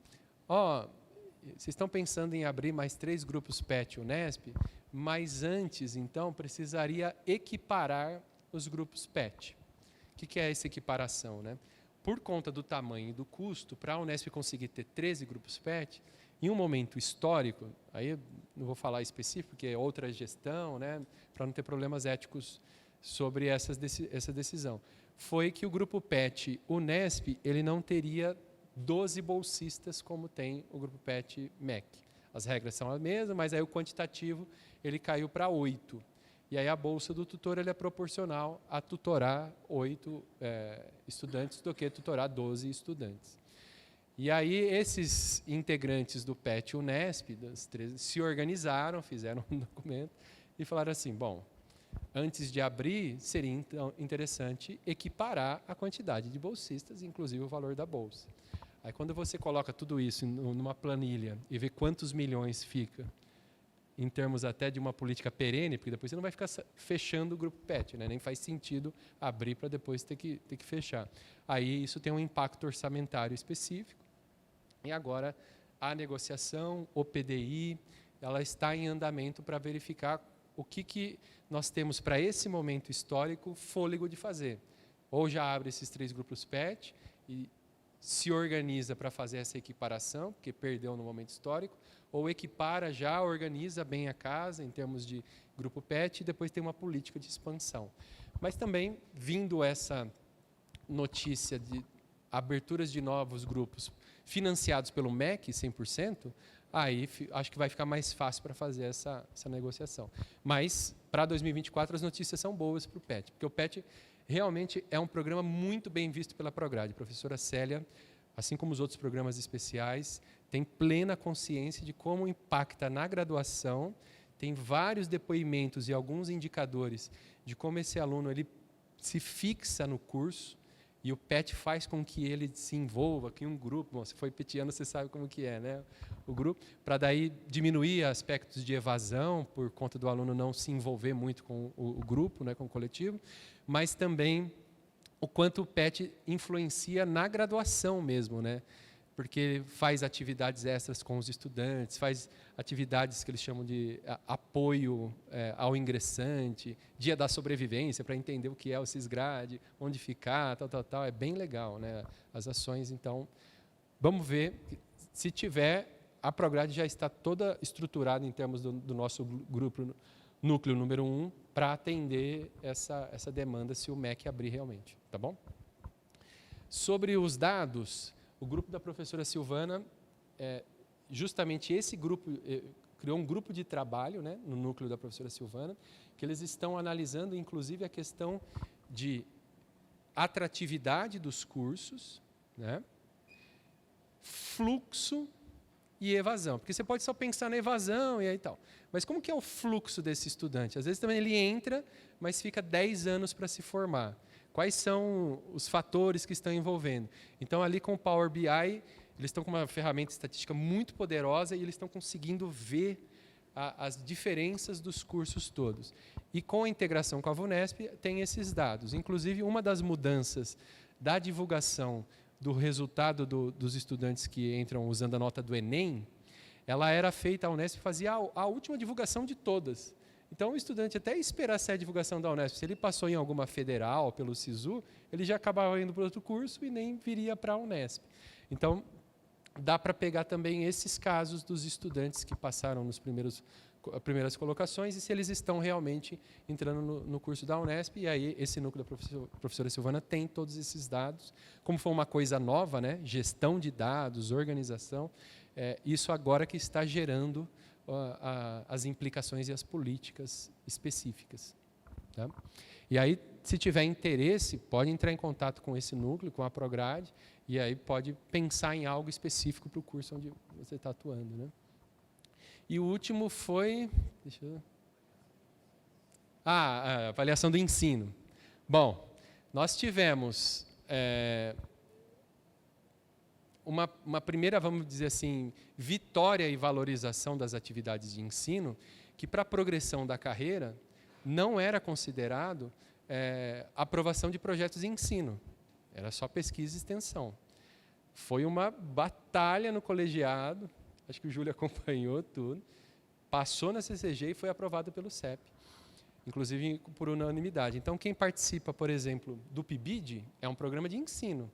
vocês estão pensando em abrir mais 3 grupos PET Unesp, mas antes, então, precisaria equiparar os grupos PET. O que é essa equiparação, né? Por conta do tamanho e do custo, para a Unesp conseguir ter 13 grupos PET, em um momento histórico, aí não vou falar específico, porque é outra gestão, né, para não ter problemas éticos sobre essa decisão, foi que o grupo PET Unesp ele não teria 12 bolsistas como tem o grupo PET MEC. As regras são as mesmas, mas aí o quantitativo ele caiu para 8. E aí a bolsa do tutor ele é proporcional a tutorar 8 estudantes do que tutorar 12 estudantes. E aí esses integrantes do PET Unesp, das 13, se organizaram, fizeram um documento e falaram assim, bom, antes de abrir, seria então interessante equiparar a quantidade de bolsistas, inclusive o valor da bolsa. Aí quando você coloca tudo isso numa planilha e vê quantos milhões fica, em termos até de uma política perene, porque depois você não vai ficar fechando o grupo PET, né? Nem faz sentido abrir para depois ter que fechar. Aí isso tem um impacto orçamentário específico. E agora a negociação, o PDI, ela está em andamento para verificar o que nós temos para esse momento histórico fôlego de fazer. Ou já abre esses 3 grupos PET e se organiza para fazer essa equiparação, porque perdeu no momento histórico, ou equipara já, organiza bem a casa em termos de grupo PET e depois tem uma política de expansão. Mas também, vindo essa notícia de aberturas de novos grupos financiados pelo MEC 100%, aí acho que vai ficar mais fácil para fazer essa negociação. Mas, para 2024, as notícias são boas para o PET, porque o PET realmente é um programa muito bem visto pela Prograde. A professora Célia, assim como os outros programas especiais, tem plena consciência de como impacta na graduação, tem vários depoimentos e alguns indicadores de como esse aluno ele se fixa no curso, e o PET faz com que ele se envolva, que um grupo, bom, se foi petiano, você sabe como que é, né? O grupo, para daí diminuir aspectos de evasão, por conta do aluno não se envolver muito com o grupo, né, com o coletivo, mas também o quanto o PET influencia na graduação mesmo, né? Porque faz atividades extras com os estudantes, faz atividades que eles chamam de apoio ao ingressante, dia da sobrevivência, para entender o que é o Cisgrade, onde ficar, tal. É bem legal, né, as ações. Então, vamos ver. Se tiver, a Prograde já está toda estruturada em termos do nosso grupo, núcleo número 1, para atender essa demanda, se o MEC abrir realmente. Tá bom? Sobre os dados, o grupo da professora Silvana, justamente esse grupo, criou um grupo de trabalho, né, no núcleo da professora Silvana, que eles estão analisando, inclusive, a questão de atratividade dos cursos, né, fluxo e evasão. Porque você pode só pensar na evasão e aí tal. Mas como que é o fluxo desse estudante? Às vezes também ele entra, mas fica 10 anos para se formar. Quais são os fatores que estão envolvendo? Então, ali com o Power BI, eles estão com uma ferramenta estatística muito poderosa e eles estão conseguindo ver as diferenças dos cursos todos. E com a integração com a VUNESP, tem esses dados. Inclusive, uma das mudanças da divulgação do resultado dos estudantes que entram usando a nota do Enem, ela era feita, a Unesp fazia a última divulgação de todas. Então, o estudante, até esperar sair a divulgação da Unesp, se ele passou em alguma federal, pelo SISU, ele já acabava indo para outro curso e nem viria para a Unesp. Então, dá para pegar também esses casos dos estudantes que passaram nos primeiras colocações e se eles estão realmente entrando no curso da Unesp. E aí, esse núcleo da professora Silvana tem todos esses dados. Como foi uma coisa nova, né? Gestão de dados, organização, isso agora que está gerando as implicações e as políticas específicas. Tá? E aí, se tiver interesse, pode entrar em contato com esse núcleo, com a Prograde, e aí pode pensar em algo específico para o curso onde você está atuando. Né? E o último foi... Deixa eu... a avaliação do ensino. Bom, nós tivemos uma primeira, vamos dizer assim, vitória e valorização das atividades de ensino, que para a progressão da carreira não era considerado aprovação de projetos de ensino, era só pesquisa e extensão. Foi uma batalha no colegiado, acho que o Júlio acompanhou tudo, passou na CCG e foi aprovado pelo CEP, inclusive por unanimidade. Então, quem participa, por exemplo, do PIBID é um programa de ensino.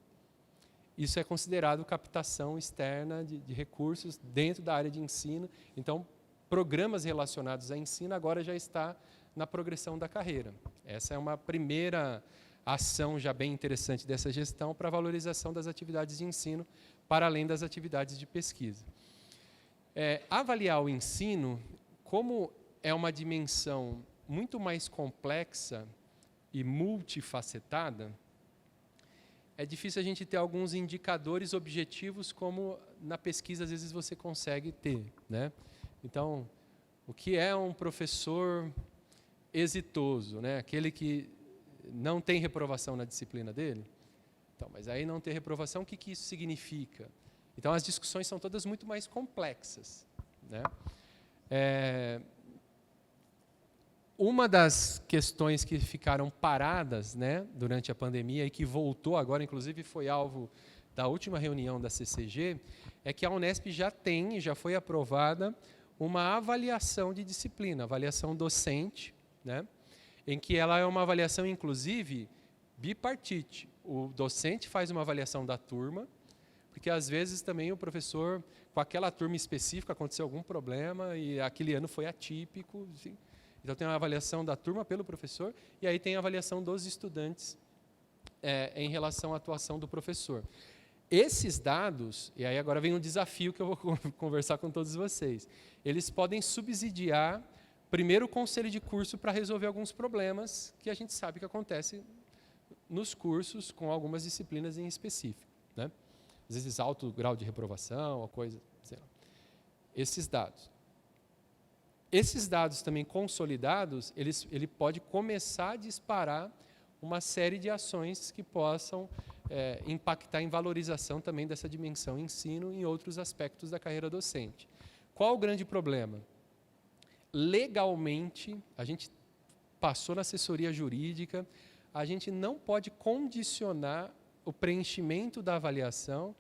Isso é considerado captação externa de recursos dentro da área de ensino. Então, programas relacionados a ensino agora já está na progressão da carreira. Essa é uma primeira ação já bem interessante dessa gestão para a valorização das atividades de ensino, para além das atividades de pesquisa. Avaliar o ensino, como é uma dimensão muito mais complexa e multifacetada, é difícil a gente ter alguns indicadores objetivos, como na pesquisa às vezes você consegue ter, né? Então, o que é um professor exitoso, né? Aquele que não tem reprovação na disciplina dele? Então, mas aí não ter reprovação, o que isso significa? Então, as discussões são todas muito mais complexas, né? Uma das questões que ficaram paradas, né, durante a pandemia e que voltou agora, inclusive foi alvo da última reunião da CCG, é que a Unesp já foi aprovada uma avaliação de disciplina, avaliação docente, né, em que ela é uma avaliação, inclusive, bipartite. O docente faz uma avaliação da turma, porque às vezes também o professor, com aquela turma específica, aconteceu algum problema e aquele ano foi atípico, assim. Então, tem a avaliação da turma pelo professor e aí tem a avaliação dos estudantes em relação à atuação do professor. Esses dados, e aí agora vem um desafio que eu vou conversar com todos vocês, eles podem subsidiar, primeiro, o conselho de curso para resolver alguns problemas que a gente sabe que acontecem nos cursos com algumas disciplinas em específico, né? Às vezes alto grau de reprovação, ou coisa, sei lá. Esses dados também consolidados, ele pode começar a disparar uma série de ações que possam impactar em valorização também dessa dimensão ensino em outros aspectos da carreira docente. Qual o grande problema? Legalmente, a gente passou na assessoria jurídica, a gente não pode condicionar o preenchimento da avaliação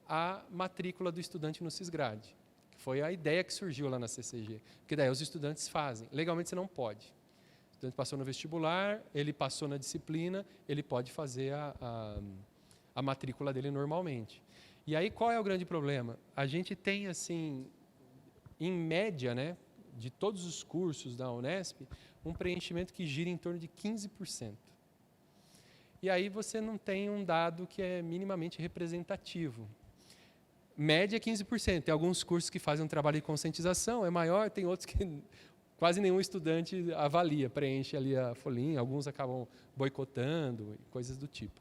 à matrícula do estudante no Sisgrade. Foi a ideia que surgiu lá na CCG. Porque daí os estudantes fazem. Legalmente você não pode. O estudante passou no vestibular, ele passou na disciplina, ele pode fazer a matrícula dele normalmente. E aí qual é o grande problema? A gente tem, assim, em média, né, de todos os cursos da Unesp, um preenchimento que gira em torno de 15%. E aí você não tem um dado que é minimamente representativo. Média 15%. Tem alguns cursos que fazem um trabalho de conscientização, é maior, tem outros que quase nenhum estudante avalia, preenche ali a folhinha, alguns acabam boicotando, coisas do tipo.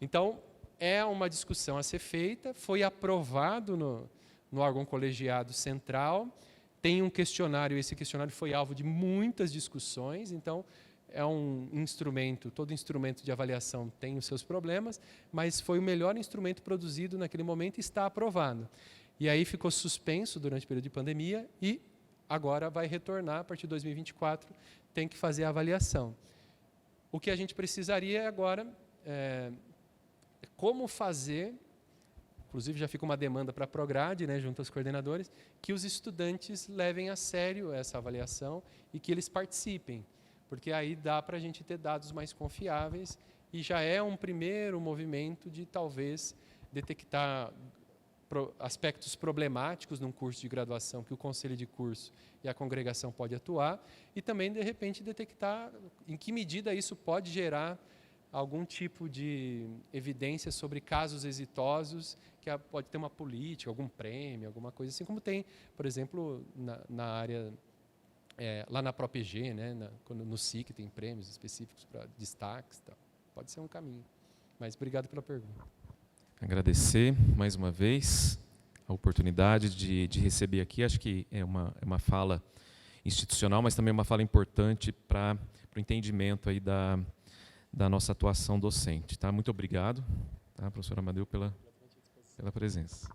Então, é uma discussão a ser feita, foi aprovado no órgão colegiado central, tem um questionário, esse questionário foi alvo de muitas discussões, então é um instrumento, todo instrumento de avaliação tem os seus problemas, mas foi o melhor instrumento produzido naquele momento e está aprovado. E aí ficou suspenso durante o período de pandemia e agora vai retornar a partir de 2024, tem que fazer a avaliação. O que a gente precisaria agora como fazer, inclusive já fica uma demanda para a Prograde, né, junto aos coordenadores, que os estudantes levem a sério essa avaliação e que eles participem, porque aí dá para a gente ter dados mais confiáveis e já é um primeiro movimento de talvez detectar aspectos problemáticos num curso de graduação que o conselho de curso e a congregação pode atuar e também, de repente, detectar em que medida isso pode gerar algum tipo de evidência sobre casos exitosos, que pode ter uma política, algum prêmio, alguma coisa assim, como tem, por exemplo, na área, lá na ProPG, né, no SIC tem prêmios específicos para destaques, tá? Pode ser um caminho. Mas obrigado pela pergunta. Agradecer mais uma vez a oportunidade de receber aqui. Acho que é uma fala institucional, mas também uma fala importante para o entendimento aí da nossa atuação docente. Tá? Muito obrigado, tá, professor Amadeu, pela presença.